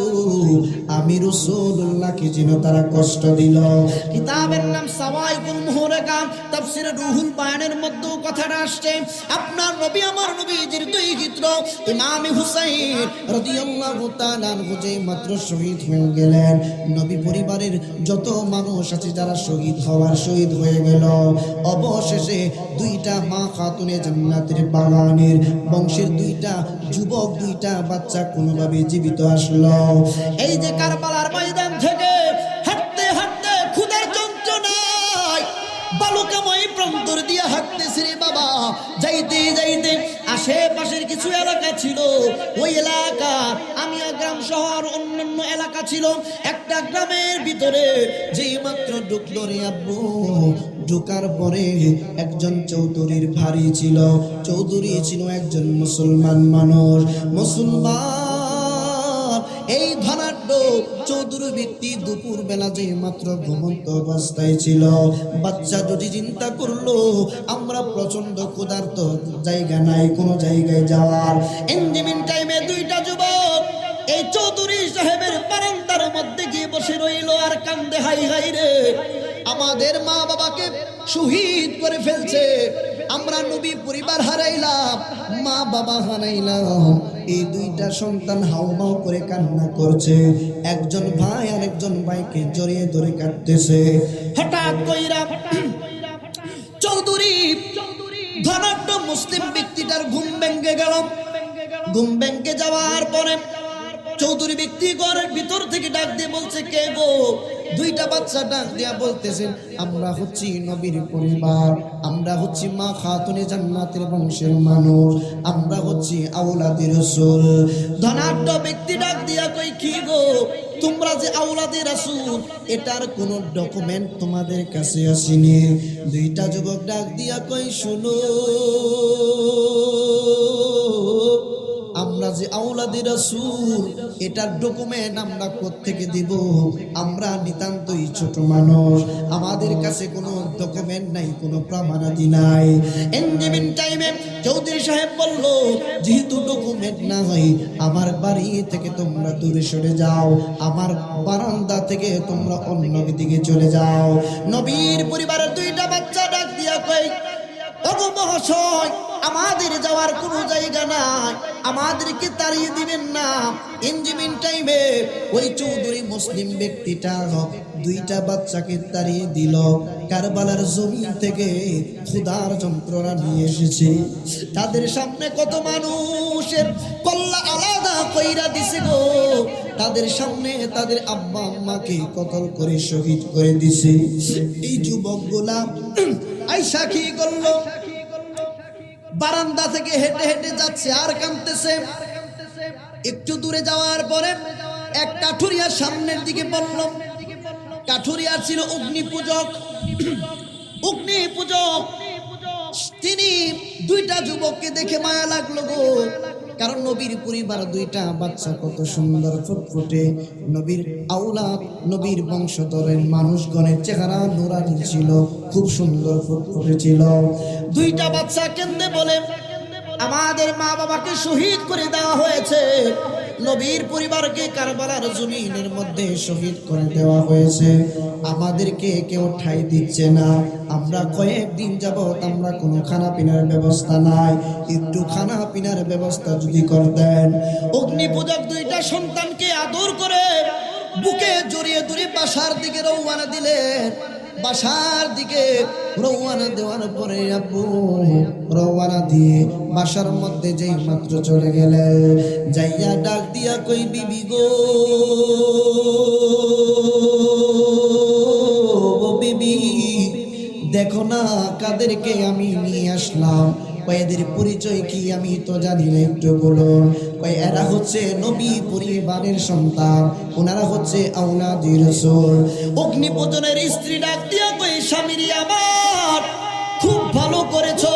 আমি রাসূলুল্লাহকে যেন তারা কষ্ট দিল। কিতাবের নাম সাওয়াইকুল মুহরাকাম, তাফসীরে রুহুল বায়ানের মধ্যে কথাটা আসছে। আপনার নবী আমার নবীজির দুই পুত্র ইমাম হুসাইন রাদিয়াল্লাহু তাআলা আনহু যে মাত্র শহীদ হয়ে গেলেন, নবী পরিবারের যত মানুষ আছে যারা শহীদ হয়ে গেল, অবশেষে দুইটা মা খাতুনে জান্নাতের বাগানের বংশের দুইটা যুবক দুইটা বাচ্চা কোনোভাবে জীবিত আসলো। এই যে কারবালার ময়দান থেকে হাঁটতে হাঁটতে ক্ষুধার যন্ত্রণায় বালুকাময় প্রান্তর দিয়ে হাঁটতেছি রে বাবা। যাইতে যাইতে আশেপাশের কিছু এলাকা ছিল, ওই এলাকা আমিয়া গ্রাম শহর অন্যান্য এলাকা ছিল। একটা গ্রামের ভিতরে যেই মাত্র ঢুকলো রে আব্বু, ঢুকার পরে একজন চৌধুরীর ভারী ছিল। চৌধুরী ছিল একজন মুসলমান মানুষ, মুসলমান। এই ধনাঢ্য চৌধুরী ব্যক্তি দুপুর বেলা যে মাত্র ঘুমন্ত অবস্থায় ছিল। বাচ্চা যদি চিন্তা করলো আমরা প্রচন্ড ক্ষুধার্ত, জায়গা নাই কোনো জায়গায় যাওয়ার। এনজিমিন টাইমে দুইটা যুবক এই চৌধুরী সাহেবের বারান্দার মধ্যে গিয়ে বসে রইল আর কান্দে, হাই হাই রে আমাদের মা বাবাকে শহীদ করে ফেলছে, আমরা নবী পরিবার হারাইলাম, মা বাবা হারাইলাম। এই দুইটা সন্তান হাউমাউ করে কান্না করছে। একজন ভাই আর একজন ভাইকে জড়িয়ে ধরে কাঁদতেছে। হঠাৎ কইরা চৌধুরী ধনাঢ্য মুসলিম ব্যক্তিটার ঘুম ভেঙে গেল। ঘুম ভেঙে যাওয়ার পরে চৌধুরী ব্যক্তি ঘরের ভিতর থেকে ডাক দিয়ে বলছে, কে গো? দুইটা বাচ্চা ডাক দিয়া বলতেছেন, আমরা হচ্ছি নবীর পরিবার, আমরা হচ্ছি মা খাতুনে জান্নাতের বংশের মানুষ, আমরা হচ্ছি আওলাদের রাসূল। ধনাঢ্য ব্যক্তি ডাক দিয়া কই, কি গো তোমরা যে আওলাদের রাসূল এটার কোনো ডকুমেন্ট তোমাদের কাছে আসেনি? দুইটা যুবক ডাক দিয়া কই, শুনো আমরা যে আওলাদে রাসূল এটার ডকুমেন্ট আমরা কোত্থেকে দিব? আমরা নিতান্তই ছোট মানুষ, আমাদের কাছে কোনো ডকুমেন্ট নাই, কোনো প্রমাণাদি নাই। এনজিমিন টাইমে চৌধুরী সাহেব বলল, যেহেতু ডকুমেন্ট না হয় আমার বাড়ি থেকে তোমরা দূরে সরে যাও, আমার বারান্দা থেকে তোমরা অন্য দিকে চলে যাও। নবীর পরিবারের দুইটা বাচ্চা ডাক দিয়া কই, ওগো মহাশয় আমাদের যাওয়ার কোনো জায়গা নাই, আমাদেরকে তাড়িয়ে দিবেন না। ইনজিমিন টাইমে ওই চৌধুরী মুসলিম ব্যক্তিটা দুইটা বাচ্চাকে তাড়িয়ে দিল। কারবালার জমিন থেকে ক্ষুধার যন্ত্রণা নিয়ে এসেছে, তাদের সামনে কত মানুষের কল্লা আলাদা কইরা দিছে গো, তাদের সামনে তাদের আব্বা আম্মাকে কতল করে শহীদ করে দিছে। এই যুবকগুলা আইসা কি করলো? বারান্দা থেকে হেঁটে হেঁটে যাচ্ছে আর কাঁদতেছে। একটু দূরে যাওয়ার পরে এক কাঠুরিয়ার সামনের দিকে বলল, কাঠুরিয়া ছিল অগ্নি পূজক। তিনি দুইটা যুবককে দেখে মায়া লাগলো গো, কারণ নবীর পরিবার দুইটা বাচ্চা কত সুন্দর ফুটফুটে, নবীর আওলাদ নবীর বংশধরের মানুষগণের চেহারা নুরানি ছিল, খুব সুন্দর ফুটফুটে ছিল। দুইটা বাচ্চা কেঁদে বলে, আমাদের মা বাবাকে শহীদ করে দেওয়া হয়েছে, নবীর পরিবারকে কারবালার জমিনের মধ্যে শহীদ করে দেওয়া হয়েছে, আমাদেরকে কেউ ঠাঁই দিচ্ছে না, আমরা কয়েকদিন যাবত আমরা কোনো খানা পিনার ব্যবস্থা নাই, একটু খানা পিনার ব্যবস্থা যদি করতেন। অগ্নি পূজক দুইটা সন্তানকে আদর করে বুকে জড়িয়ে ধরে বাসার দিকে রওনা দিলেন। বাসার দিকে রওনা দেওয়ার পরে আব্বু রওনা দিয়ে বাসার মধ্যে যেই মাত্র চলে গেলে, যাইয়া ডাক দিয়া কই, বিবি গো বিবি দেখো না কাদেরকে আমি নিয়ে আসলাম, এদের পরিচয় কি আমি তো জানি না, একটু বলুন। এরা হচ্ছে নবী পরিবারের সন্তান, ওনারা হচ্ছে আওলাদে রাসূল। অগ্নিপূজনের স্ত্রী ডাক দিয়া কই, স্বামীরি আমার খুব ভালো করেছো,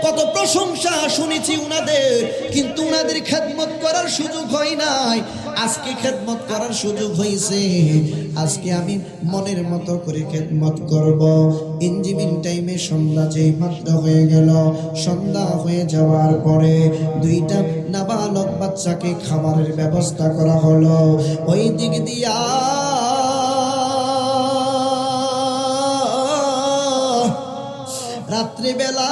কত প্রশংসা শুনেছি উনাদের, কিন্তু উনাদের খেদমত করার সুযোগ হয় নাই, আজকে খেদমত করার সুযোগ হয়েছে, আজকে আমি মনের মতো করে খেদমত করব। ইঞ্জিমিন টাইমে সন্ধ্যা যেই মাত্র হয়ে গেল, সন্ধ্যা হয়ে যাওয়ার পরে দুইটা নাবালক বাচ্চাকে খাবারের ব্যবস্থা করা হলো। ওই দিক দিয়া রাত্রিবেলা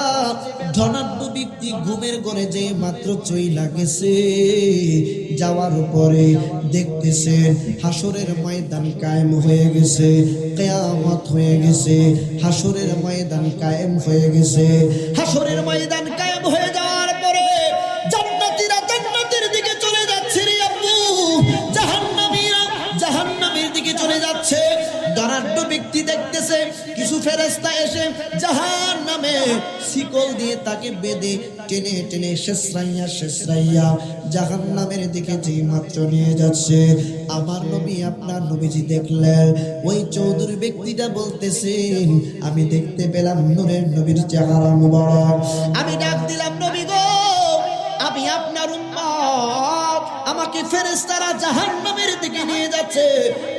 ধনাঢ্য ব্যক্তি ঘুমের ঘরে যে মাত্র চইলা গেছে, যাওয়ার পরে দেখতেছেন হাসরের ময়দান কায়েম হয়ে গেছে, কিয়ামত হয়ে গেছে, হাসরের ময়দান কায়েম হয়ে গেছে। হাসরের ময়দান কায়েম হয়ে যাওয়ার পরে জান্নাতীরা জান্নাতের দিকে চলে যাচ্ছে রে আব্বু, জাহান্নামীরা জাহান্নামের দিকে চলে যাচ্ছে। ধনাঢ্য ব্যক্তি দেখতেছে কিছু ফেরেশতা এসে জাহান্নামে শিকল দিয়ে তাকে বেঁধে টেনে টেনে শেষরাইয়া জাহান্নামের দিকে যেই মাত্র নিয়ে যাচ্ছে, আমার নবী আপনার নবীজি দেখলেন ওই চৌধুরী ব্যক্তিটা বলতেছেন, আমি দেখতে পেলাম নূরের নবীর চেহারা মুবারক। আমি ডাক দিলাম, নবী গো, আমি আপনার উম্মত, আমাকে ফেরেশতারা জাহান্নামের দিকে নিয়ে যাচ্ছে,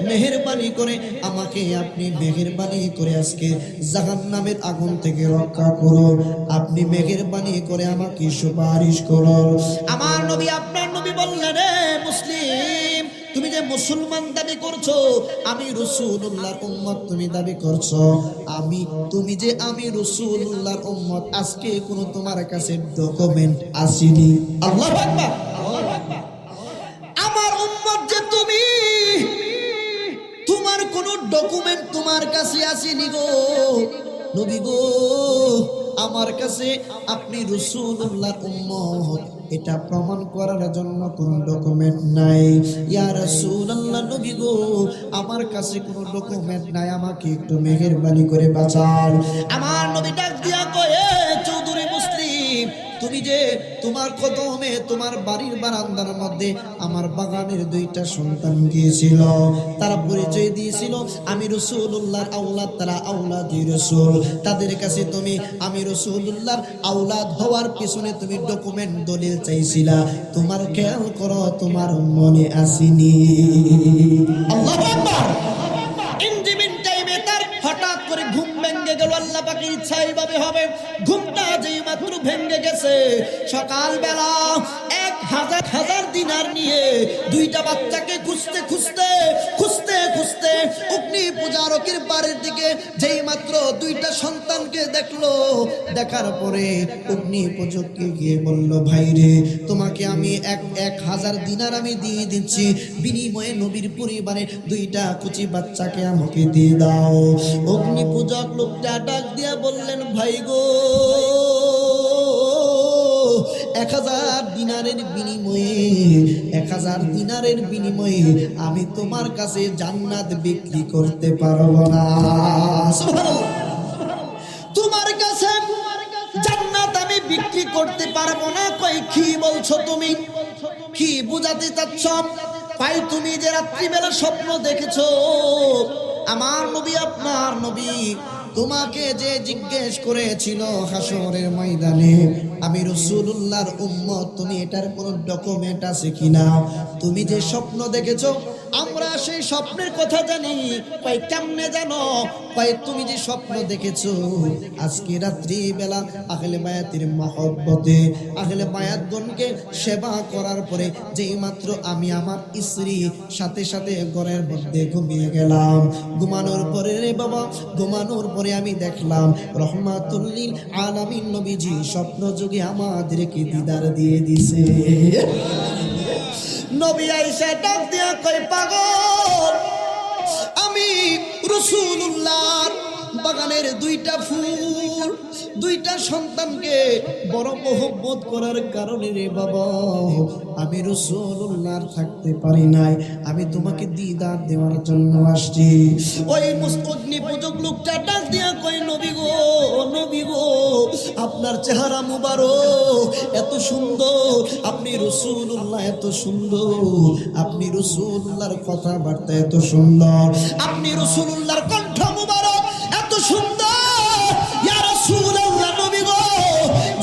মেহেরবানি করে আমাকে আপনি মেহেরবানি করে আজকে জাহান্নামের আগুন থেকে রক্ষা করুন, আপনি মেহেরবানি করে আমাকে সুপারিশ করুন। আমার নবী আপনার নবী বললেন, রে মুসলিম, তুমি যে মুসলমান দাবি করছো, আমি রাসূলুল্লাহর উম্মত তুমি দাবি করছো, তুমি যে আমি রাসূলুল্লাহর উম্মত, আজকে কোনো তোমার কাছে ডকুমেন্ট আসেনি। আল্লাহু আকবার। আমার উম্মত যে তুমি, তোমার কোনো ডকুমেন্ট তোমার কাছে আসেনি গো নবী গো, আমার কাছে আপনি রাসূলুল্লাহর উম্মত এটা প্রমাণ করার জন্য কোনো ডকুমেন্ট নাই। ইয়া রাসূলুল্লাহ, নবী গো, আমার কাছে কোনো ডকুমেন্ট নাই, আমাকে একটু মেহেরবানি করে বাঁচান। আমার নবী ডাক দিয়া কয়, চৌধুরী মুসলিম, তুমি যে তোমার কদমে তোমার বাড়ির বারান্দার মধ্যে আমার বাগানের দুইটা সন্তান গিয়েছিল, তারা পরিচয় দিয়েছিল আমি রাসূলুল্লাহর আওলাদ, তারা আওলাদি রাসূল, তাদের কাছে তুমি আমি রাসূলুল্লাহর আওলাদ হওয়ার পিছনে তুমি ডকুমেন্ট দলিল চাইছিলা, তোমার খেয়াল করো তোমার মনে আসেনি। আল্লাহু আকবার। ইঞ্জিমিন টাইমে তার হঠাৎ করে ঘুম ভেঙে গেল, আল্লাহ পাকের ইচ্ছা এইভাবে হবে। ঘুমটা যেই মাত্র ভেঙে গেছে, সকালবেলা 1000 দিনার নিয়ে দুইটা বাচ্চাকে খুঁজতে অগ্নি পূজারকের বাড়ির দিকে যেই মাত্র দুইটা সন্তানকে দেখলো, দেখার পরে অগ্নি পূজককে গিয়ে বলল, ভাই রে, তোমাকে আমি 1000 দিনার আমি দিয়ে দিচ্ছি, বিনিময়ে নবীর পরিবারে দুইটা কুচি বাচ্চাকে আমাকে দিয়ে দাও। অগ্নি পূজক লোকটা ডাক দিয়া বললেন, ভাই গো, 1000 দিনারের বিনিময়ে আমি তোমার কাছে জান্নাত বিক্রি করতে পারবো না। সুবহানাল্লাহ। তোমার কাছে জান্নাত আমি বিক্রি করতে পারবো না। কই কি বলছো তুমি, কি বুঝাতে চাচ্ছ? ভাই, তুমি যে রাত্রিবেলা স্বপ্ন দেখেছো, আমার নবী আপনার নবী তোমাকে যে জিজ্ঞেস করেছিল হাসরের ময়দানে, আমি রাসূলুল্লাহর উম্মত, তুমি এটার কোনো ডকুমেন্ট আছে কিনা? তুমি যে স্বপ্ন দেখেছো, আমরা সেই স্বপ্নের কথা জানি। ভাই, কেমনে জানো? ভাই, তুমি যে স্বপ্ন দেখেছো, আজকে রাত্রি বেলা আহলে বায়াতের মহব্বতে আহলে বায়াতগণকে সেবা করার পরে যেই মাত্র আমি আমার স্ত্রী সাথে সাথে ঘরের মধ্যে ঘুমিয়ে গেলাম, ঘুমানোর পরে রে বাবা, ঘুমানোর পরে আমি দেখলাম রহমাতুল লিল আলামিন নবীজি স্বপ্ন যুগে আমাদেরকে দিদার দিয়ে দিছে। নবী আয়েশা ডাক দিয়া কই, পাগল, আমি রাসূলুল্লাহর বাগানের দুইটা ফুল, দুইটা সন্তানকে বড় মহব্বত করার কারণে রে বাবা, আমি রাসূলুল্লাহর থাকতে পারি নাই, আমি তোমাকে দিদার দেওয়ার জন্য আসছি। ওই মুস্তগ্নি পূজক লোকটা ডাক দিয়া কই, নবী গো, আপনার চেহারা মুবারক এত সুন্দর, আপনি রাসূলুল্লাহ এত সুন্দর, আপনি রাসূলুল্লাহর কথাবার্তা এত সুন্দর, আপনি রাসূলুল্লাহর কণ্ঠ মুবারক এত সুন্দর। ইয়া রাসূলুল্লাহ, নবী গো,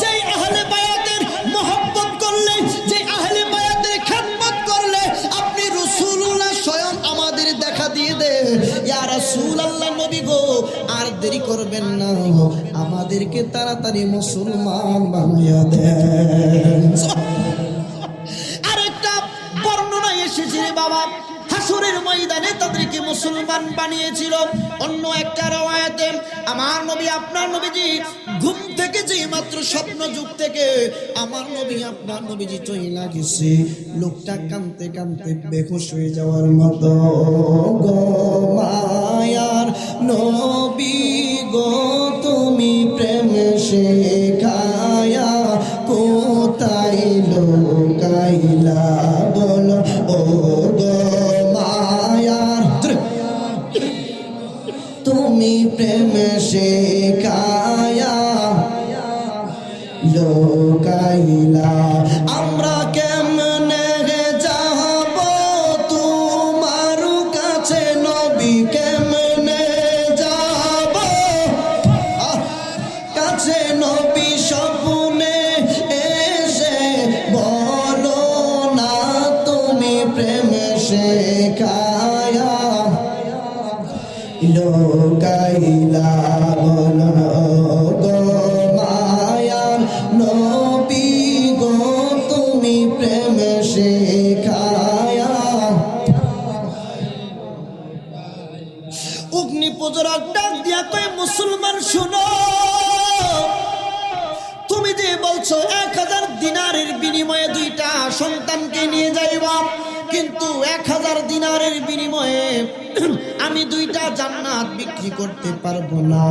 যেই আহলে বায়াতের মহব্বত করলে, যেই আহলে বায়াতের খেদমত করলে, আপনি দেন, ইয়া রাসূলুল্লাহ নবী গো আর দেরি করবেন না, আমাদেরকে তাড়াতাড়ি মুসলমান বানিয়ে দেন। আরেকটা বর্ণনা এসেছে রে বাবা, হাসরের ময়দানে তাদেরকে মুসলমান বানিয়েছিল। অন্য একটা রওয়ায়াতে আমার নবী আপনার নবীজি ঘুম থেকে যেই মাত্র স্বপ্ন যুগ থেকে আমার নবী আপনার নবীজি চইলা গেছে, লোকটা কাঁদতে কাঁদতে বেহুশ হয়ে যাওয়ার মতো। গো মায়ার নবী গো তুমি প্রেম শেখায়া কোথায় লোকাইলা বলো, ও গো মায়ার তুমি প্রেম শেখায়া লোকাইলা, আমরা কেমনে যাব তোমার কাছে নবী, কেমনে যাব কাছে নবী, স্বপ্নে এসে বলো না তুমি প্রেম শেখায়া লোকাইলা বলো না, গো মায়ার নবী গো তুমি প্রেম শেখায়া। অগ্নি পুজোর ডাক দিয়া কয় মুসলমান শুনো, তুমি যে বলছো 1000 দিনারের বিনিময়ে 2টা সন্তানকে নিয়ে যাইবা, কিন্তু 1000 দিনারের বিনিময়ে আমি 2টা জান্নাত বিক্রি করতে পারবো না।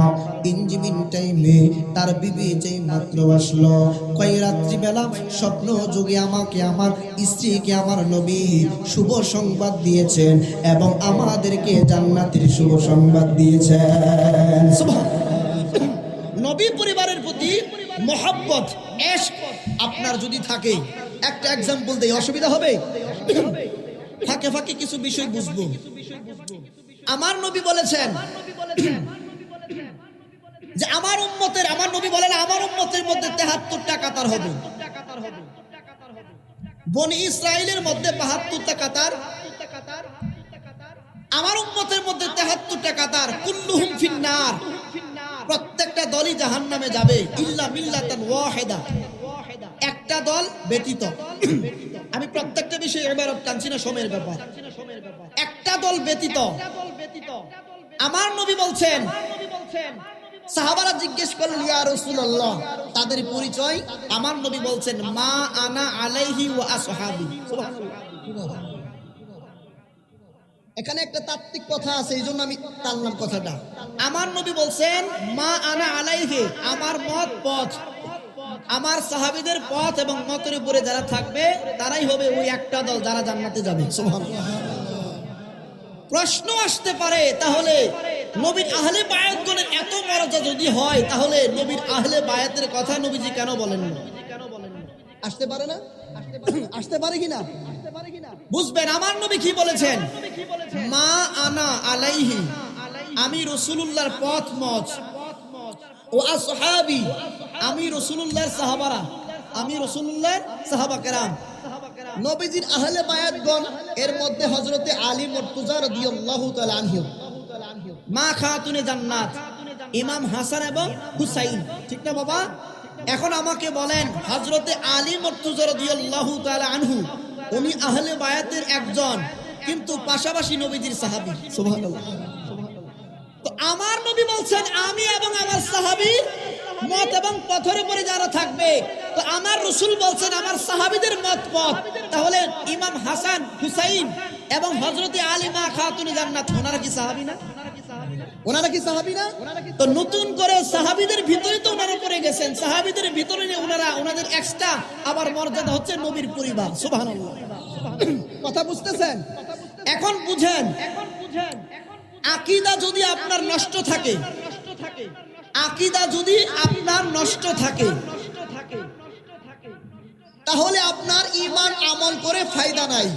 ইনজিবিন টাইমে তার বিবি যেই মাত্র আসলো, কয় রাত্রিবেলা স্বপ্ন যুগে আমাকে আমার স্ত্রীকে আমার নবী শুভ সংবাদ দিয়েছেন এবং আমাদেরকে জান্নাতের শুভ সংবাদ দিয়েছেন। নবী পরিবারের প্রতি মহব্বত ইশক আপনার যদি থাকে, একটা एग्जांपल দেই, অসুবিধা হবে? ফাঁকে ফাঁকে কিছু বিষয় বুঝবো। আমার নবী বলেছেন যে আমার উম্মতের, আমার নবী বলেন আমার উম্মতের মধ্যে 73টা কাতার হবে। বনি ইসরাইলের মধ্যে 72টা কাতার, আমার উম্মতের মধ্যে 73টা কাতার। কুল্লুহুম ফিন্নার, প্রত্যেকটা দলই জাহান্নামে যাবে, ইল্লা মিল্লাতান ওয়াহিদা, একটা দল ব্যতীত। আমি প্রত্যেকটা বিষয়ে এবারে টানছি না, সময়ের ব্যাপার। একটা দল ব্যতীত আমার নবী বলছেন, সাহাবারা জিজ্ঞেস করলেন ইয়া রাসূলুল্লাহ তাদের পরিচয়, আমার নবী বলছেন মা আনা আলাইহি ওয়া আসহাবি। সুবহানাল্লাহ। এখানে একটা তাত্ত্বিক কথা আছে, এই জন্য আমি টানলাম কথাটা। আমার নবী বলছেন মা আনা আলাইহি, আমার মত পথ, আমার সাহাবীদের পথ এবং মতের উপরে যারা থাকবে তারাই হবে ওই একটা দল যারা জান্নাতে যাবে। সুবহানাল্লাহ। প্রশ্ন আসতে পারে, তাহলে নবীর আহলে বায়াতগণের এত মর্যাদা যদি হয়, তাহলে নবীর আহলে বায়াতের কথা নবীজি কেন বলেন না? আসতে পারে না? আসতে পারে কিনা? বুঝবেন আমার নবী কি বলেছেন, মা আনা আলাইহি, আমি রাসূলুল্লাহর পথ মত, ও আসহাবি, আমি রাসূলুল্লাহর সাহাবারা, আমি রাসূলুল্লাহর সাহাবা কেরাম। নবীজির আহলে বায়াতগণ এর মধ্যে হযরতে আলী মুর্তজা রাদিয়াল্লাহু তাআলা আনহু, মা খাতুনে জান্নাত, ইমাম হাসান এবং হুসাইন, ঠিক না বাবা? এখন আমাকে বলেন হযরতে আলী মুর্তজা রাদিয়াল্লাহু তাআলা আনহু উনি আহলে বায়াতের একজন, কিন্তু পাশাপাশি নবীজির সাহাবী। সুবহানাল্লাহ। তো আমার নবী বলছেন আমি এবং আমার সাহাবী মত এবং পথের উপরে যারা থাকবে, তো আমার রাসূল বলছেন আমার সাহাবীদের মত পথ, তাহলে ইমাম হাসান হুসাইন এবং হযরতে আলী মা খাতুনে জান্নাত ওনারা কি সাহাবী না? ওনারা কি সাহাবী না? তো নতুন করে সাহাবীদের ভিতরে তো ওনারা পড়ে গেছেন, সাহাবীদের ভিতরে ওনারা, ওনাদের এক্সট্রা আবার মর্যাদা হচ্ছে নবীর পরিবার। সুবহানাল্লাহ। কথা বুঝতেছেন? এখন বুঝেন, আকীদা যদি আপনার নষ্ট থাকে, আকীদা যদি আপনার নষ্ট থাকে, তাহলে আপনার ঈমান আমল করে ফায়দা নাই।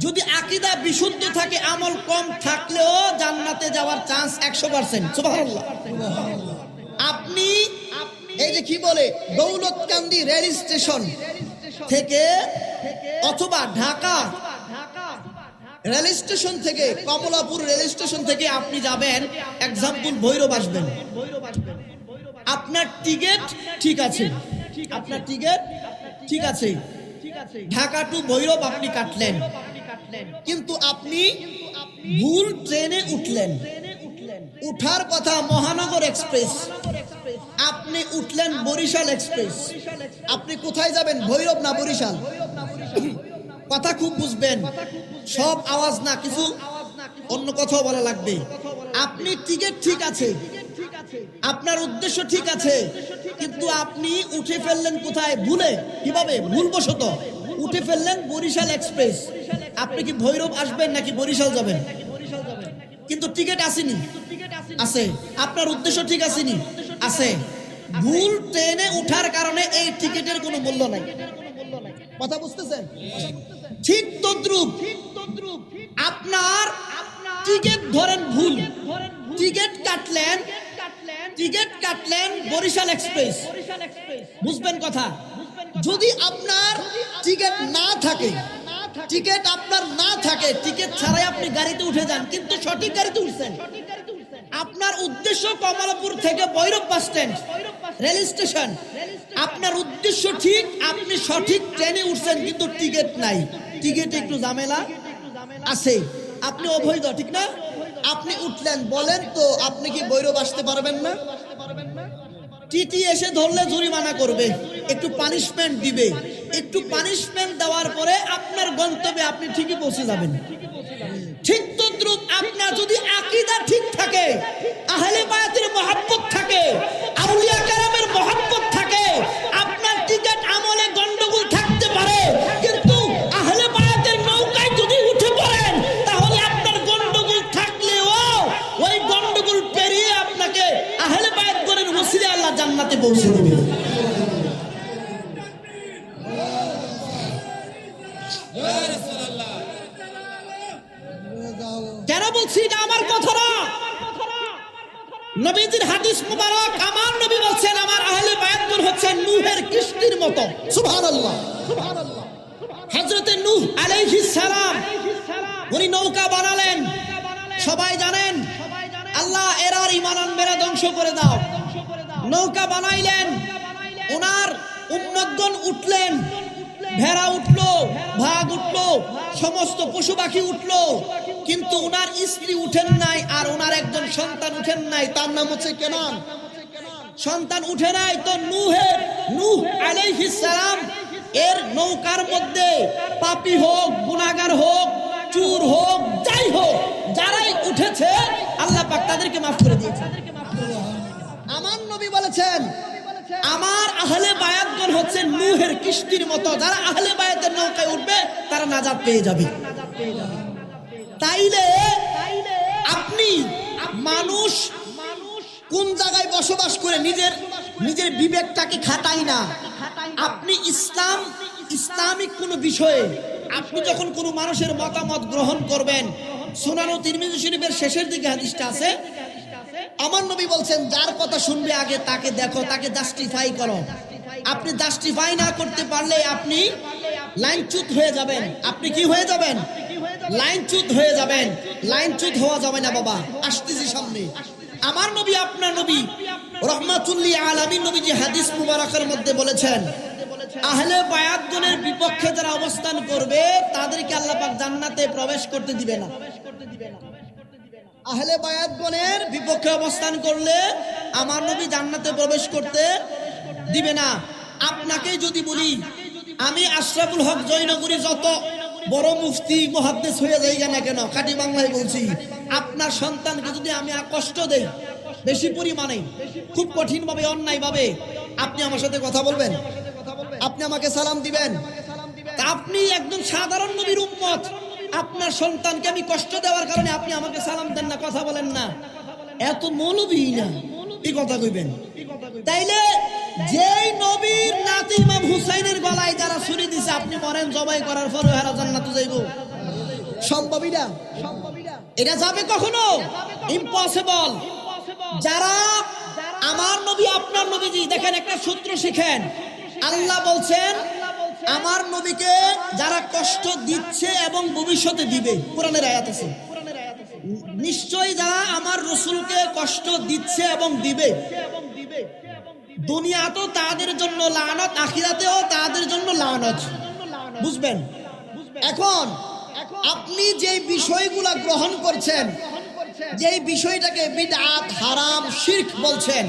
যদি আকীদা বিশুদ্ধ থাকে, আমল কম থাকলেও জান্নাতে যাওয়ার চান্স 100%। সুবহানাল্লাহ। আপনি এই যে কি বলে দৌলতকান্দি রেল স্টেশন থেকে অথবা ঢাকা রেল স্টেশন থেকে, কমলাপুর রেল স্টেশন থেকে আপনি যাবেন, এক্সাম্পল ভৈরব আসবেন, আপনার টিকিট ঠিক আছে, আপনার টিকিট ঠিক আছে, ঢাকা টু ভৈরব আপনি কাটলেন, কিন্তু আপনি ভুল ট্রেনে উঠলেন। উঠার কথা মহানগর এক্সপ্রেস, আপনি উঠলেন বরিশাল এক্সপ্রেস। আপনি কোথায় যাবেন, ভৈরব না বরিশাল? কথা খুব বুঝবেন, সব আওয়াজ না, কিছু অন্য কথাও বলা লাগবে। আপনি টিকিট ঠিক আছে, আপনার উদ্দেশ্য ঠিক আছে, কিন্তু আপনি উঠে ফেললেন কোথায়, ভুলে। কিভাবে? ভুলবশত উঠে ফেললেন বরিশাল এক্সপ্রেস। আপনি কি ভৈরব আসবেন নাকি বরিশাল যাবেন? কিন্তু টিকিট আসেনি, আছে। আপনার উদ্দেশ্য ঠিক আসেনি, আছে। ভুল ট্রেনে উঠার কারণে এই টিকিটের কোনো মূল্য নাই। কথা বুঝতেছেন? ঠিক তদ্রুপ আপনার টিকিট ধরেন ভুল, টিকিট কাটলেন বরিশাল এক্সপ্রেস, বুঝবেন কথা? যদি আপনার টিকিট না থাকে, টিকিট আপনার না থাকে, টিকিট ছাড়াই আপনি গাড়িতে উঠে যান, কিন্তু সঠিক গাড়িতে উঠছেন, আপনার উদ্দেশ্য কমলাপুর থেকে Bhairab bus stand rail station, আপনার উদ্দেশ্য ঠিক, আপনি সঠিক ট্রেনে উঠছেন, কিন্তু টিকিট নাই, টিকিট একটু ঝামেলা আছে, আপনি অবৈধ, ঠিক না? আপনি উঠলেন, বলেন তো আপনি কি ভৈরব আসতে পারবেন না? টিটি এসে ধরলে জরিমানা করবে, একটু পানিশমেন্ট দিবে, একটু পানিশমেন্ট দেওয়ার পরে আপনার গন্তব্যে আপনি ঠিকই পৌঁছে যাবেন। ঠিক তদ্রুপ আপনার যদি আকীদা ঠিক থাকে, আহলে বায়াতের মহব্বত থাকে, আউলিয়া কেরামের মহব্বত থাকে, আপনার টিকিট আমলে গন্ডগোল থাকতে পারে, কিন্তু আহলে বায়াতের নৌকায় যদি উঠে পড়েন, তাহলে আপনার গন্ডগোল থাকলেও ওই গন্ডগোল পেরিয়ে আপনাকে আহলে বায়াতগণের ওসিলা আল্লাহ জান্নাতে পৌঁছে দেবে। কেন বলছি? এটা আমার কথা না, নবীজির হাদিস মুবারক। আমার নবী বলছেন, আমার আহলে বায়াতগণ হচ্ছেন নূহের কিস্তির মতো। সুবহানাল্লাহ, সুবহানাল্লাহ। হযরতে নূহ আলাইহিস সালাম উনি নৌকা বানালেন, সবাই জানেন। আল্লাহ এরার ঈমান আনবেরা ধ্বংস করে দাও। নৌকা বানাইলেন, ওনার উম্মতগণ উঠলেন, ভেড়া উঠলো, ভাগ উঠলো, সমস্ত পশু পাখি উঠলো, কিন্তু ওনার স্ত্রী উঠেন নাই, আর ওনার একজন সন্তান উঠেন নাই, তার নাম হচ্ছে কেনান। সন্তান উঠে নাই, তো নূহ আলাইহিস সালাম এর নৌকার মধ্যে পাপী হোক, গুনাহগার হোক, চোর হোক, যাই হোক, যারাই উঠেছে আল্লাহ পাক তাদেরকে মাফ করে দিয়েছে। আমার নবী বলেছেন, আমার আহলে বায়াতগণ হচ্ছে নূহের কিস্তির মতো, যারা আহলে বায়াতের নৌকায় উঠবে তারা নাজাত পেয়ে যাবে। তাইলে আপনি মানুষ কোন জায়গায় বসবাস করে নিজের বিবেকটাকে খাটাই না। আপনি ইসলামিক কোন বিষয়ে আপনি যখন কোনো মানুষের মতামত গ্রহণ করবেন, সুনান তিরমিজি শরীফের শেষের দিকে হাদিসটা আছে, আমার নবী বলছেন, যার কথা শুনবে আগে তাকে দেখো, তাকে জাস্টিফাই করো। আপনি জাস্টিফাই না করতে পারলে আপনি লাইনচ্যুত হয়ে যাবেন। আপনি কি হয়ে যাবেন? লাইনচ্যুত হয়ে যাবেন। লাইনচ্যুত হওয়া যাবে না বাবা, আসতেছি সামনে। আমার নবী, আপনার নবী রাহমাতুল্লিল আলামিন নবীজি হাদিস মুবারকের মধ্যে বলেছেন, আহলে বায়াতগণের বিপক্ষে যারা অবস্থান করবে তাদেরকে আল্লাহ পাক জান্নাতে প্রবেশ করতে দিবে না। আহলে বায়াতগণের বিপক্ষে অবস্থান করলে আমার নবী জান্নাতে প্রবেশ করতে দিবে না। আপনাকে যদি বলি, আমি আশরাফুল হক জয়নগরী যত বড় মুফতি মুহাদ্দিস হয়ে যাই না কেন, খাঁটি বাংলায় বলছি, আপনার সন্তানকে যদি আমি কষ্ট দেই বেশি পরিমাণে, খুব কঠিন ভাবে, অন্যায় ভাবে, আপনি আমার সাথে কথা বলবেন, আপনি আমাকে সালাম দিবেন। আপনি একজন সাধারণ নবীর উম্মত, আপনার সন্তানকে আমি কষ্ট দেওয়ার কারণে আপনি আমাকে সালাম দেন না, কথা বলেন না, এত মৌলবী না, এই কথা কইবেন। তাইলে যেই নবীর নাতি ইমাম হুসাইনের গলায় যারা ছুরি দিছে, আপনি মরেন, জবাই করার পরে হেরা জান্নাতে যাইব? সম্ভবই না, এটা যাবে কখনো? ইম্পসিবল। যারা আমার নবী, আপনার নবীজি, দেখেন একটা সূত্র শিখেন। আল্লাহ বলছেন, আমার নবীকে যারা কষ্ট দিচ্ছে এবং ভবিষ্যতে দিবে, কোরআনের আয়াত আছে, নিশ্চয়ই যারা আমার রাসূলকে কষ্ট দিচ্ছে এবং দিবে, দুনিয়াতেও তাদের জন্য লানত, আখিরাতেও তাদের জন্য লানত। বুঝবেন? এখন আপনি যে বিষয়গুলা গ্রহণ করছেন, যে বিষয়টাকে বিদআত, হারাম, শিরক বলছেন,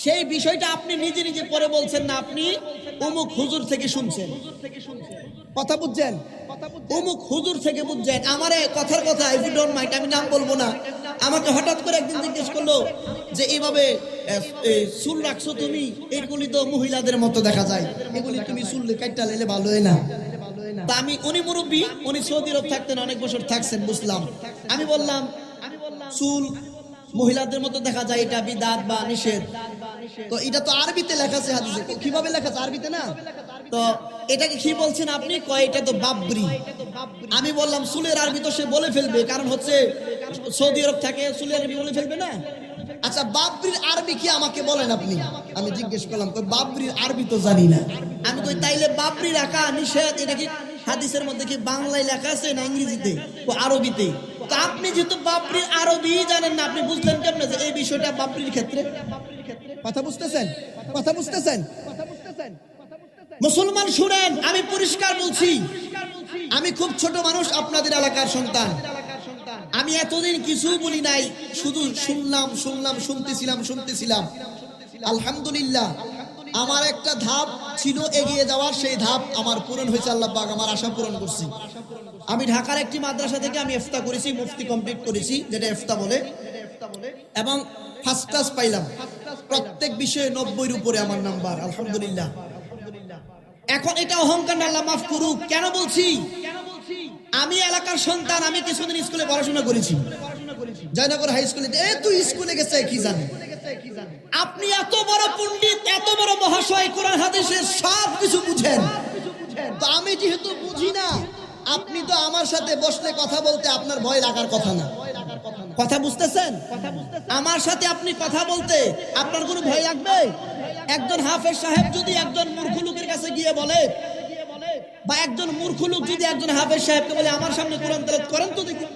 সেই বিষয়টা আপনি নিজে নিজে পরে বলছেন না, আপনি অমুক হুজুর থেকে শুনছেন। কথা বুঝছেন? অমুক হুজুর থেকে বুঝছেন। আমারে কথার কথা, ইফ ইউ ডোন্ট মাইন্ড, আমি নাম বলবো না, আমাকে হঠাৎ করে একদিন জিজ্ঞেস করলো যে এইভাবে চুল রাখছো তুমি, এগুলি তো মহিলাদের মতো দেখা যায়, এগুলি তুমি চুল কাটটা লেলে ভালো হয় না। তা আমি, উনি মুরব্বী, উনি সৌদি আরব থাকতেন, অনেক বছর থাকছেন, বুঝলাম। আমি বললাম চুল মহিলাদের মতো দেখা যায়, এটা বিদআত বা নিষেধ। তো এটা তো আরবিতে লেখা আছে হাদিসে, কিভাবে লেখা আছে? আরবিতে না। তো এটাকে কি বলছেন আপনি? কয় এটা তো বাবরি। আমি বললাম চুলের আরবি তো সে বলে ফেলবে, কারণ হচ্ছে সৌদি আরব থাকে, চুলের আরবি বলে ফেলবে না। আচ্ছা, বাবরির আরবি কি আমাকে বলেন আপনি? আমি জিজ্ঞেস করলাম, বাবরির আরবি তো জানি না। আমি কই তাইলে বাবরি রাখা নিষেধ, এটা কি হাদিসের মধ্যে কি বাংলায় লেখা আছে না ইংরেজিতে ও আরবিতে? তো আপনি যেহেতু বাবরির আরবি জানেন না, আপনি বুঝলেন কেমনে যে এই বিষয়টা বাবরির ক্ষেত্রে? কথা বুঝতেছেন? কথা বুঝতেছেন? মুসলমান শুনেন, আমি পরিষ্কার বলছি, আমি খুব ছোট মানুষ, আপনাদের এলাকার সন্তান। আমি এতদিন কিছু বলি নাই, শুধু শুনলাম, শুনতেছিলাম। আলহামদুলিল্লাহ, আমার একটা ধাপ ছিল এগিয়ে যাওয়ার, সেই ধাপ আমার পূরণ হয়েছে। আল্লাহ পাক আমার আশা পূরণ করছি। আমি ঢাকার একটি মাদ্রাসা থেকে আমি ইফতা করেছি, মুফতি কমপ্লিট করেছি, যেটা ইফতা বলে, এবং ফার্স্ট ক্লাস পাইলাম। প্রত্যেক বিষয়ে 90-এর উপরে আমার নাম্বার, আলহামদুলিল্লাহ। এখন এটা অহংকার না, আল্লাহ মাফ করুক। কেন বলছি? আমি এলাকার সন্তান, আমি কিছুদিন স্কুলে পড়াশোনা করেছি, জয়নগর হাই স্কুলে। তুই স্কুলে গেছে কি জানে? আপনি এত বড় পণ্ডিত, এত বড় মহাশয়, কোরআন হাদিসের সব কিছু বুঝেন, তো আমি যেহেতু বুঝি না, আপনি তো আমার সাথে বসলে কথা বলতে আপনার ভয় লাগার কথা না। কথা বুঝতেছেন? আমার সাথে আপনি কথা বলতে আপনার কোনো ভয় লাগবে? একজন হাফেজ সাহেব যদি একজন মূর্খ লোকের কাছে গিয়ে বলে, বা একজন মূর্খ লোক যদি একজন হাফেজ সাহেবকে বলে আমার সামনে কোরআন তেলাওয়াত করেন তো দেখি,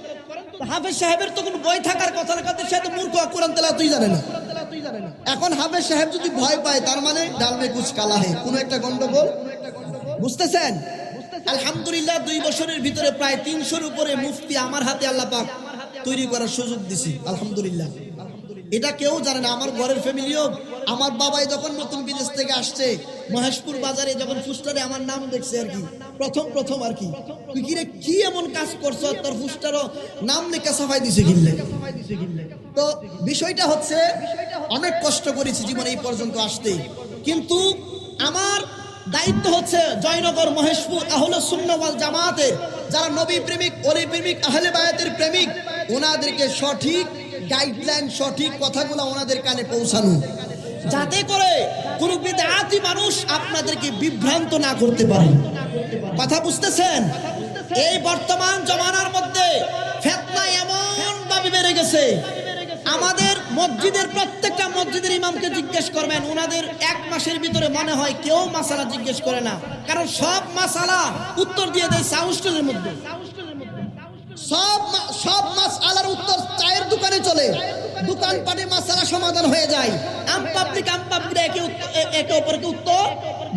হাফেজ সাহেবের তো কোনো ভয় থাকার কথা না, কারণ সে তো মূর্খ, কোরআন তেলাওয়াতই জানে না। এখন হাফেজ সাহেব যদি ভয় পায়, তার মানে ডাল মে কুছ কালা হে, কোনো একটা গন্ডগোল। বুঝতেছেন? আলহামদুলিল্লাহ, 2 বছরের ভিতরে প্রায় 300-এর উপরে মুফতি আমার হাতে আল্লাহ পাক তৈরি করার সুযোগ দিছি, আলহামদুলিল্লাহ। এটা কেউ জানে না, আমার ঘরের ফ্যামিলিও। আমার বাবাই যখন নতুন বিদেশ থেকে আসছে, মহেশপুর বাজারে যখন ফুস্টারে আমার নাম দেখছে আর কি, প্রথম আর কি, তুই কি রে, কি এমন কাজ করছ, তোর ফুস্টারও নাম লেখা সাফাই দিছে গিললে। তো বিষয়টা হচ্ছে, অনেক কষ্ট করেছি জীবনে এই পর্যন্ত আসতে, কিন্তু আমার দায়িত্ব হচ্ছে জয়নগর, মহেশপুর আহলে সুন্নাহ ওয়াল জামাতের যারা নবী প্রেমিক, ওলি প্রেমিক, আহলে বায়াতের প্রেমিক, ওনাদেরকে সঠিক গাইডলাইন, সঠিক কথাগুলো ওনাদের কানে পৌঁছানো, যাতে করে কোন বিদআতি মানুষ আপনাদেরকে বিভ্রান্ত না করতে পারে। কথা বুঝতেছেন? এই বর্তমান জমানার মধ্যে ফিতনা এমন ভাবে বেড়ে গেছে, আমাদের মসজিদের প্রত্যেকটা মসজিদের ইমামকে জিজ্ঞেস করবেন, ওনাদের 1 মাসের ভিতরে মনে হয় কেউ মাসালা জিজ্ঞেস করে না, কারণ সব মাসালা উত্তর দিয়ে দেয় সাউস্টেলের মধ্যে। সব মাসআলার উত্তর চায়ের দোকানে চলে, দোকানপাটে মাসআলা সমাধান হয়ে যায়। আম পাবলিক একে অপরকে উত্তর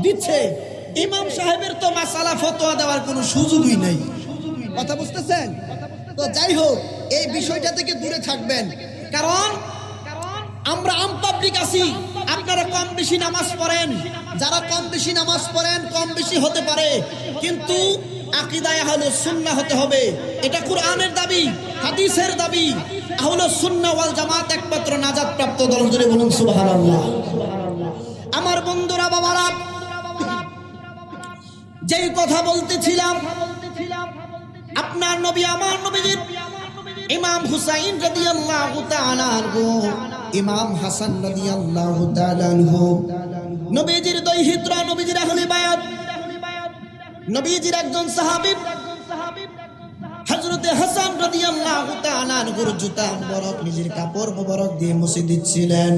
দিচ্ছে। ইমাম সাহেবের তো মাসআলা ফতোয়া দেওয়ার কোনো সুযোগই নেই। কথা বুঝতেছেন? তো যাই হোক, এই বিষয়টা থেকে দূরে থাকবেন, কারণ আমরা আম পাবলিক আছি। আপনারা কম বেশি নামাজ পড়েন, যারা কম বেশি নামাজ পড়েন কম বেশি হতে পারে, কিন্তু আকীদায়ে আহলে সুন্নাহ হতে হবে। এটা কোরআনের দাবি, হাদিসের দাবি। আহলে সুন্নাহ ওয়াল জামাত একমাত্র নাজাত প্রাপ্ত দল, জোরে বলুন সুবহানাল্লাহ। আমার বন্ধুরা, বাবারা, যেই কথা বলতেছিলাম, আপনার নবী, আমার নবীর ইমাম হুসাইন রাদিয়াল্লাহু তাআলা আনহু, ইমাম হাসান রাদিয়াল্লাহু তাআলা আনহু, নবীজির দৈহিত্র, নবীজির আহলে বায়াত, নবীজির একজন সাহাবী হযরতে হাসান রাদিয়াল্লাহু তাআলা আনহুর জুতা মুবারক নিজের কাপড় মুবারক দিয়ে মুছে দিচ্ছিলেন।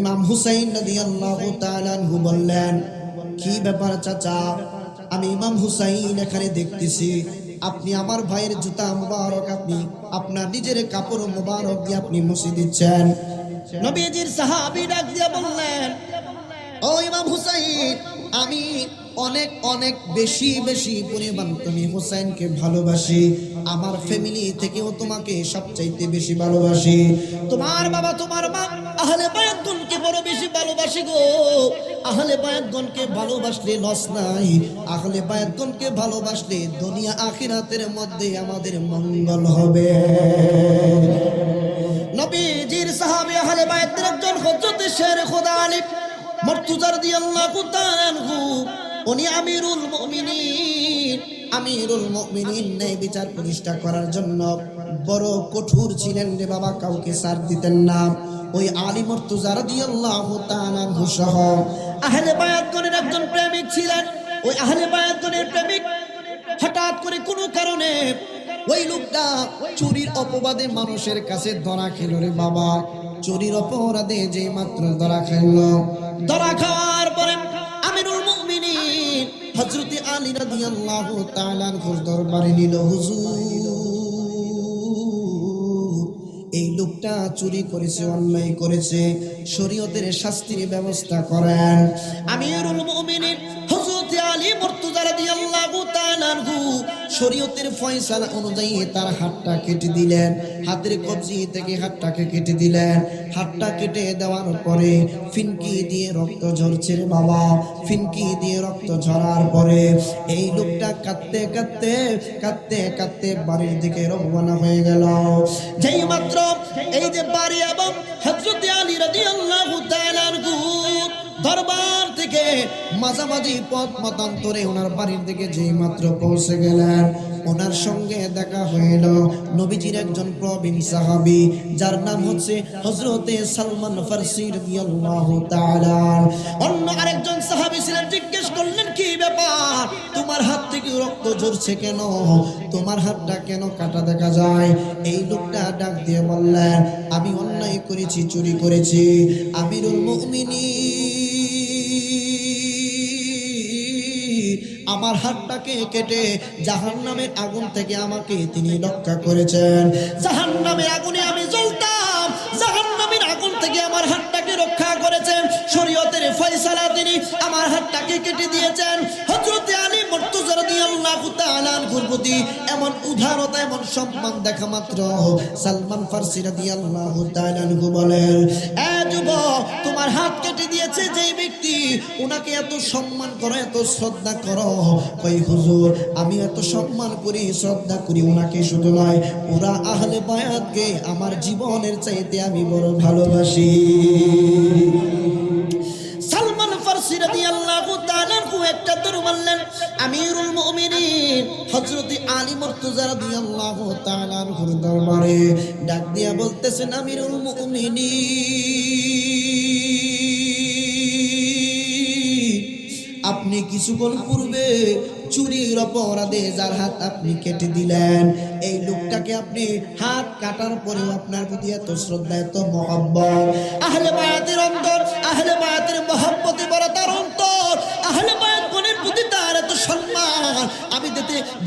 ইমাম হুসাইন রাদিয়াল্লাহু তাআলা আনহু বললেন, কি ব্যাপার চাচা, আমি ইমাম হুসাইন এখানে দেখতেছি আপনি আমার ভাইয়ের জুতা মুবারক আপনি আপনার নিজের কাপড় মুবারক দিয়ে আপনি মুছে দিচ্ছেন। নবীজির সাহাবী ডাক দিয়া বললেন, ও ইমাম হুসাইন, আমি অনেক অনেক বেশি বেশি পরিমাণ তুমি হুসাইনকে ভালোবাসি, আমার ফ্যামিলি থেকেও তোমাকে সবচাইতে বেশি ভালোবাসি। তোমার বাবা তোমার মা আহলে বায়াতগণকে বড় বেশি ভালোবাসি গো। আহলে বায়াতগণকে ভালোবাসলে লস নাই, আহলে বায়াতগণকে ভালোবাসলে দুনিয়া আখিরাতের মধ্যে আমাদের মঙ্গল হবে। নবীজির সাহাবী আহলে বায়াতের একজন হযরত শের খোদা আলী মুর্তজা রাদিয়াল্লাহু তাআলা আনহু, উনি আমিরুল মুমিনিন ন্যায় বিচার প্রতিষ্ঠা করার জন্য বড় কঠোর ছিলেন রে বাবা, কাউকে ছাড় দিতেন না। ওই আলী মুর্তজা রাদিয়াল্লাহু তাআলা আনহু সহ আহলে বায়াতগণের একজন প্রেমিক ছিলেন। ওই আহলে বায়াতগণের প্রেমিক হঠাৎ করে কোনো কারণে ওই লোকটা চুরির অপবাদে মানুষের কাছে ধরা খেল রে বাবা। চুরির অপরাধে যে মাত্র ধরা খেল, ধরা খাওয়ার পরে আমিরুল মুমিনিন হযরত আলী রাদিয়াল্লাহু তাআলা আনহুর দরবারে নিল, হুজুর এই লোকটা চুরি করেছে, অন্যায় করেছে, শরীয়তের শাস্তির ব্যবস্থা করেন। আমিরুল মুমিনিন হযরত আলী মুর্তজা রাদিয়াল্লাহু তাআলা আনহু শরীয়তের ফয়সালা অনুযায়ী তার হাতটা কেটে দিলেন, হাতের কবজি থেকে হাতটাকে কেটে দিলেন। হাতটা কেটে দেওয়ার পরে ফিনকি দিয়ে রক্ত ঝরছে রে বাবা। ফিনকি দিয়ে রক্ত ঝরার পরে এই লোকটা কাঁদতে কাঁদতে কাঁদতে কাঁদতে বাড়ির দিকে রওনা হয়ে গেল। যেই মাত্র এই যে বাড়ি এবং হযরত আলী রাদিয়াল্লাহু তাআলা আনহু দরবার থেকে মাঝামাঝি পথ মতান্তরে ওনার বাড়ির দিকে যেই মাত্র পৌঁছে গেলেন, ওনার সঙ্গে দেখা হইল নবীজির একজন প্রবীণ সাহাবী, যার নাম হচ্ছে হযরতে সালমান ফারসি রাদিয়াল্লাহু তাআলা। অন্য আরেকজন সাহাবী ছিলেন, জিজ্ঞেস করলেন, কি ব্যাপার, তোমার হাত থেকে রক্ত ঝরছে কেন, তোমার হাতটা কেন কাটা দেখা যায়? এই লোকটা ডাক দিয়ে বললেন, আমি অন্যায় করেছি, চুরি করেছি। আমিরুল মুমিনিন আমার হাতটাকে কেটে জাহান্নামের আগুন থেকে আমাকে তিনি রক্ষা করেছেন। জাহান্নামের আগুনে আমি জ্বলতাম, জাহান্নামের আগুন থেকে আমার হাতটাকে রক্ষা করেছেন। শরীয়তের ফয়সালা তিনি আমার হাতটাকে কেটে দিয়েছেন। হযরত আলী মুর্তজা রাদিয়াল্লাহু তাআলা আনহুর প্রতি এমন উদারতা, এমন সম্মান দেখা মাত্র সালমান ফারসি রাদিয়াল্লাহু তাআলা আনহু বলেন, এ যুবক, তোমার হাত কেটে দিয়েছে যেই ব্যক্তি, ওনাকে এত সম্মান করো, এত শ্রদ্ধা করো। কই হুজুর, আমি এত সম্মান করি, শ্রদ্ধা করি, ওনাকে শুধু নয়, পুরা আহলে বায়াতকে আমার জীবনের চাইতে আমি বড় ভালোবাসি। সালমান ফারসি রাদিয়াল্লাহু তাআলা আনহু একটা দৌড় মারলেন আমিরুল মুমিনিন হযরত আলী মুর্তজা রাদিয়াল্লাহু তাআলা আনহুর দরবারে, ডাক দিয়া বলতেছেন, আমিরুল মুমিনিন, আপনি কিছুক্ষণ পূর্বে চুরির অপরাধে যার হাত আপনি কেটে দিলেন, এই লোকটাকে আপনি হাত কাটার পরেও আপনার প্রতি এত শ্রদ্ধা, এত মহব্বত, আহলে বায়াতের অন্তর, আহলে বায়াতের মহব্বতে ভরা তার অন্তর, আহলে বায়াত গণের প্রতি তার এত সম্মান, আমি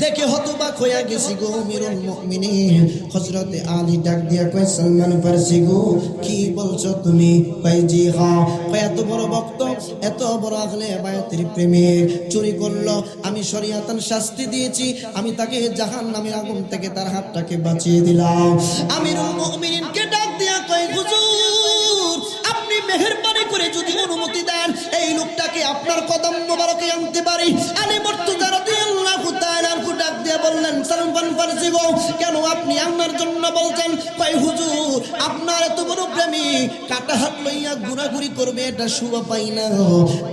দেখে হতবাক হইয়া গেছি গো আমিরুল মুমিনিন। হযরতে আলী ডাক দিয়া কয়, সালমান ফারসি গো, কি বলছো তুমি? কয়, জি হ্যাঁ। কয়, এত বড় ভক্ত, এত বড় আহলে বায়াতের প্রেমিক চুরি করলো, আমি শরীয়তান শাস্তি দিয়েছি, আমি তাকে জাহান্নামের আগুন থেকে তার হাতটাকে বাঁচিয়ে দিলাম। আমিরুল মুমিনিনকে ডাক দিয়া কয়, হুজুর, আপনি মেহেরবানি করে যদি অনুমতি দেন, এই লোকটাকে আপনার কদম মোবারকে আনতে পারি। আলী মুর্তজা রাদিয়াল্লাহু তাআলা আনহু ডাক দিয়া বললেন, সালমান ফারসি গো, কেন আপনি আমার জন্য বলছেন? কয়, হুজুর, আপনার এত বড় প্রেমিক কাটা হাত লইয়া ঘোরাঘুরি করবে, এটা শোভা পাই না।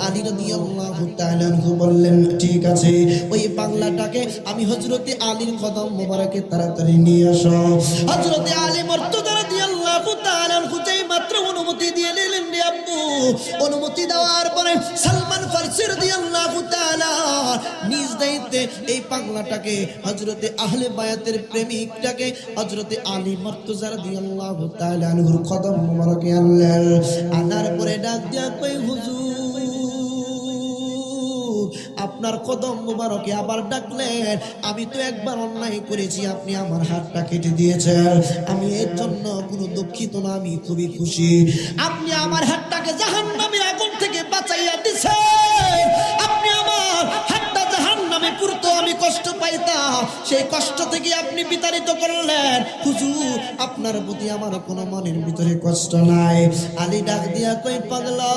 আলী রাদিয়াল্লাহু তাআলা আনহু বললেন, ঠিক আছে, ওই বাংলাটাকে আমি হযরতে আলীর কদম মোবারকে তাড়াতাড়ি নিয়ে আসো। হযরতে আলী মুর্তজা রাদিয়াল্লাহু তাআলা আনহু যেই মাত্র অনুমতি দিয়ে দিলেন রে আব্বু, অনুমতি দেওয়ার পরে সালমান ফারসি রাদিয়াল্লাহু তাআলা নিজ দায়িত্বে এই পাগলাটাকে, হযরতে আহলে বায়াতের প্রেমিকটাকে হযরতে আলী মুর্তজা রাদিয়াল্লাহু তাআলা আনহুর কদম মোবারকে আনলেন। আনার পরে ডাক দিয়া কই, হুজুর, আপনার কদম মুবারকে আবার ডাকলেন, আমি তো একবার অন্যায় করেছি, আপনি আমার হাতটা কেটে দিয়েছেন, আমি এর জন্য কোনো দুঃখিত না, আমি খুবই খুশি। আপনি আমার হাতটাকে জাহান্নামের আগুন থেকে বাঁচাইয়া দিয়েছেন, আপনি আমার হাতটা জাহান্নামে পুরতো আমি কষ্ট পাইতাম, সেই কষ্ট থেকে আপনি বিতাড়িত করলেন। হুজুর, আপনার প্রতি আমার কোনো মনের ভিতরে কষ্ট নাই। আলী ডাক দিয়া কই, পাগলা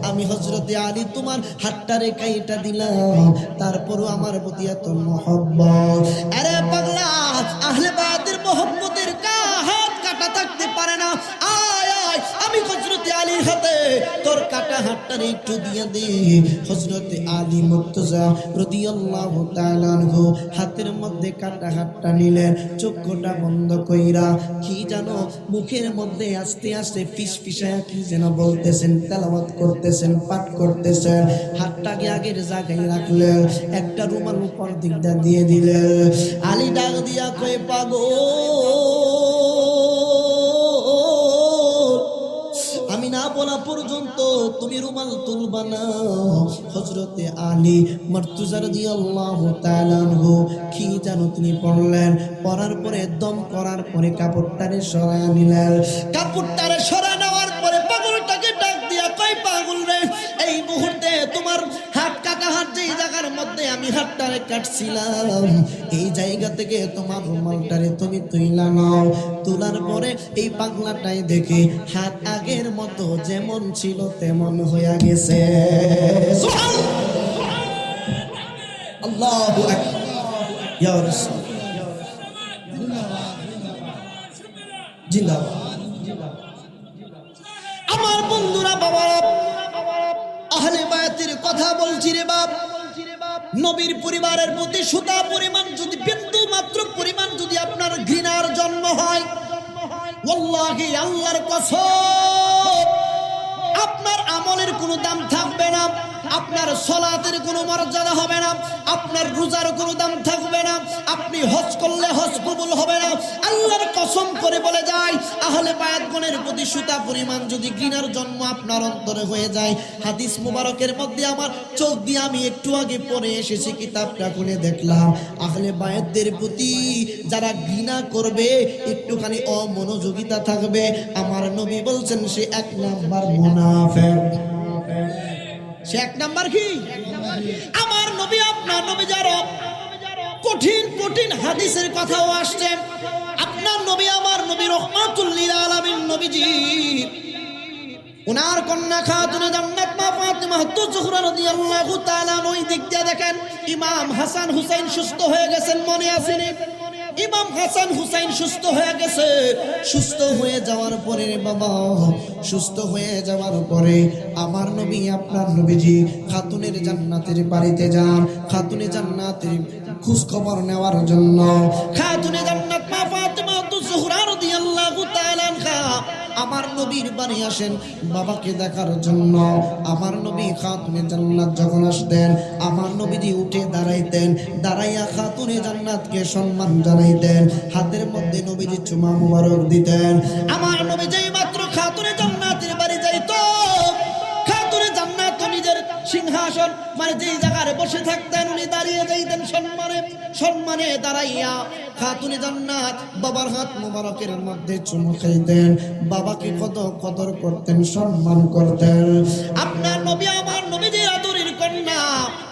আমি হযরতে আলী তোমার হাতটারে কাইটা দিলাম, তারপরও আমার প্রতি এত মহব্বত। আরে পাগলা, আহলে বায়াতের মহব্বতের হাত কাটা থাকতে পারে না। আয় আয়, আমি হযরতে আলীর হাতে তোর কাটা হাতটারে একটু দিয়ে দে। হযরতে আলী মুর্তজা রাদিয়াল্লাহু তাআলা আনহু হাতের মধ্যে কাটা হাতটা নিলেন, চোখটা বন্ধ কইরা কি জানো মুখের মধ্যে আস্তে আস্তে ফিসফিসায়া কি যেন বলতেছেন, তেলাওয়াত করতেছেন, পাঠ করতেছেন। হাতটাকে আগের জায়গায় রাখলেন, একটা রুমাল উপর দিকটা দিয়ে দিলেন। আলী ডাক দিয়া কই, পাগল আমি না বলা পর্যন্ত তুমি রুমাল তুলবা না। হযরতে আলী মুর্তজা রাদিয়াল্লাহু তাআলা আনহু কি জানো তিনি পড়লেন, পড়ার পরে দম করার পরে কাপড়টারে সরায় নিলেন। কাপড়টারে সরায় নেওয়ার পরে পাগলটাকে ডাক দিয়া কই, পাগল রে, এই মুহূর্তে তোমার হাত কাটা হাত যেই জায়গার মধ্যে আমি হাতটারে কাটছিলাম, এই জায়গা থেকে তোমার রুমালটারে তুমি তুইলা নাও। তোলার পরে এই পাগলাটাই দেখে হাত আগের মতো যেমন ছিল তেমন হয়ে গেছে। আল্লাহু আকবার, ইয়া রাসূল জিন্দাবাদ। আমার বন্ধুরা, বাবা, আহলে বায়াতের কথা বলছি রে বাপ। নবীর পরিবারের প্রতি সুতা পরিমাণ যদি, বিন্দু মাত্র পরিমাণ যদি আপনার ঘৃণার জন্ম হয়, ওয়াল্লাহি আল্লাহর কসম, আপনার আমলের কোনো দাম থাকবে না, আপনার সালাতের কোনো মর্যাদা হবে না, আপনার রোজার কোনো দাম থাকবে না, আপনি হজ করলে হজ কবুল হবে না। আল্লাহর কসম করে বলে যায়, আহলে বায়াতগণের প্রতি সুতা পরিমাণ যদি ঘৃণার জন্ম আপনার অন্তরে হয়ে যায়, হাদিস মুবারকের মধ্যে আমার চোখ দিয়ে আমি একটু আগে পড়ে এসেছি, কিতাবটা খুলে দেখলাম, আহলে বায়াতদের প্রতি যারা ঘৃণা করবে, একটুখানি অমনোযোগিতা থাকবে, আমার নবী বলছেন সে এক নাম্বার মুনাফিক। সে এক নাম্বার কি? আমার নবী, আপনার নবী যারা কঠিন কঠিন হাদিসের কথাও আসছে, আপনার নবী আমার নবী রহমাতুল লিল আলামিন নবীজি, ওনার কন্যা খাতুনে জান্নাত মা ফাতিমা তুজহরা রাদিয়াল্লাহু তাআলা ওই দিক দিয়ে দেখেন ইমাম হাসান হুসাইন সুস্থ হয়ে গেছেন, মনে আসেনি? ইমাম হাসান হুসাইন সুস্থ হয়ে গেছে। সুস্থ হয়ে যাওয়ার পরে বাবা, সুস্থ হয়ে যাওয়ার পরে আমার নবী, আপনার নবীজি খাতুনের জান্নাতের বাড়িতে যান, খাতুনে জান্নাতের খোঁজ খবর নেওয়ার জন্য। খাতুনে জান্নাত মা ফাতিমা তুজহরা রাদিয়াল্লাহু তাআলা আনহা আমার নবীর বাড়ি আসেন বাবাকে দেখার জন্য। আমার নবী খাতুনে জান্নাত যখন আসতেন, আমার নবীজি উঠে দাঁড়াইতেন, দাঁড়াইয়া খাতুনে জান্নাতকে সম্মান জানাইতেন, হাতের মধ্যে নবীজি চুমা মুবারক দিতেন। আমার নবী যেই মাত্র খাতুনে জান্নাতের বাড়ি যাইতো, খাতুনে জান্নাত নিজের সিংহাসন মানে যেই জায়গায় বসে থাকতেন, উনি দাঁড়িয়ে যাইতেন সম্মানে, সম্মানে দাঁড়াইয়া খাতুনে জান্নাত বাবার হাত মুবারকের মধ্যে চুমু খাইতেন, বাবাকে কত কদর করতেন, সম্মান করতেন। আপনার নবী, আমার নবীজি আদরের কন্যা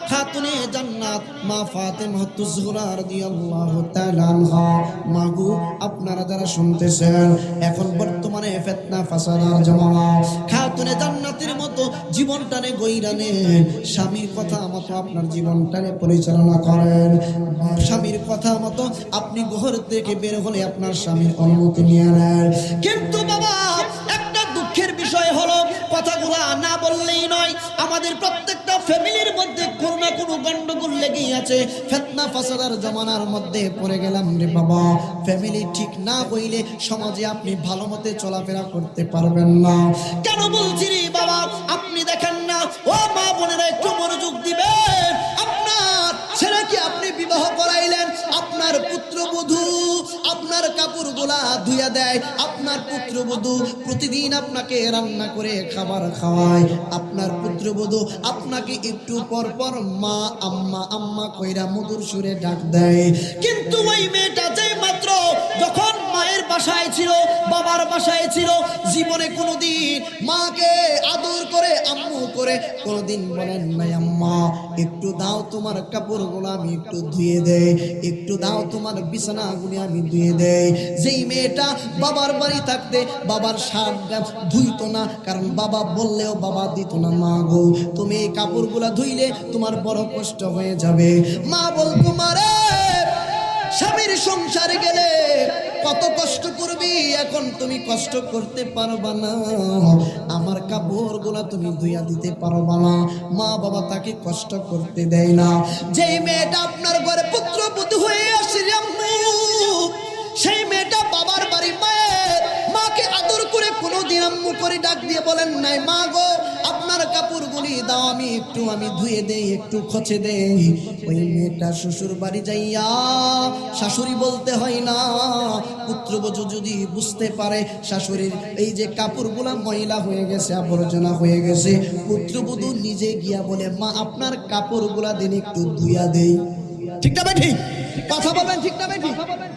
খাতুনে জান্নাত মা ফাতিমা তুজহরা রাদিয়াল্লাহু তাআলা আনহা। মাগো, আপনারা যারা শুনতেছেন, এখন বর্তমানে ফিতনা ফাসাদার জামানা, খাতুনে জান্নাতের মতো জীবনটানে গইরা নেন, স্বামীর কথা মতো আপনার জীবনটানে পরিচালনা করেন। স্বামীর কথা মতো আপনি ঘর থেকে বের হলে আপনার স্বামীর অনুমতি নিয়ে নেন। কিন্তু বাবা, একটা দুঃখের বিষয় হলো, কথাগুলা না বললেই নয়, আমাদের প্রত্যেকটা ফ্যামিলির মধ্যে কোনো না কোনো গন্ডগোল লেগেই আছে। ফিতনা ফাসাদার জামানার মধ্যে পড়ে গেলাম রে বাবা। ফ্যামিলি ঠিক না হইলে সমাজে আপনি ভালো মতে চলাফেরা করতে পারবেন না। কেন বলছি রে বাবা, আপনি দেখেন না, ও মা বোনেরা একটু মনোযোগ দিবেন, আপনার ছেলেকে আপনি বিবাহ করাইলেন, আপনার পুত্রবধূ আপনার আপনার কাপড়গুলা ধুইয়া দেয়, আপনার পুত্রবধূ প্রতিদিন আপনাকে রান্না করে খাবার খাওয়ায়, আপনার পুত্রবধূ আপনাকে একটু পর পর মা আম্মা আম্মা কইরা মধুর সুরে ডাক দেয়। কিন্তু ওই মেয়েটা যেই মাত্র যখন মায়ের বাসায় ছিল, বাবার বাসায় ছিল, জীবনে কোনোদিন মাকে আদর করে আম্মু করে কোনোদিন বলেন নাই আম্মা একটু দাও তোমার কাপড়গুলো আমি একটু ধুয়ে দেই, একটু দাও তোমার বিছানাগুলি আমি ধুয়ে দেই। যেই মেয়েটা বাবার বাড়ি থাকতে বাবার শার্ট ধুইতো না, কারণ বাবা বললেও বাবা দিত না, মা গো তুমি এই কাপড়গুলা ধুইলে তোমার বড় কষ্ট হয়ে যাবে। মা বলতো মারে স্বামীর সংসারে গেলে কত কষ্ট করবি, এখন তুমি কষ্ট করতে পারবা না, আমার কাপড়গুলা তুমি ধুইয়া দিতে পারবা না। মা বাবা তাকে কষ্ট করতে দেয় না। যেই মেয়েটা আপনার ঘরে পুত্রবধূ হয়ে আসে সেই মেয়েটা বাবার বাড়ি মায়ের মাকে আদর করে কোনোদিন আম্মু করে ডাক দিয়ে বলেন নাই মা গো আপনার কাপড়গুলি দাও আমি একটু আমি ধুয়ে দেই, একটু খোঁচে দেই। ওই মেয়েটা শ্বশুর বাড়ি যাইয়া শাশুড়ি বলতে হয় না, পুত্রবধূ যদি বুঝতে পারে শাশুড়ির এই যে কাপড়গুলা ময়লা হয়ে গেছে, আবর্জনা হয়ে গেছে, পুত্রবধূ নিজে গিয়া বলে মা আপনার কাপড়গুলা দিন একটু ধুইয়া দেই। ঠিক না ভাই? ঠিক কথা বলবেন, ঠিক না ভাই? ঠিক।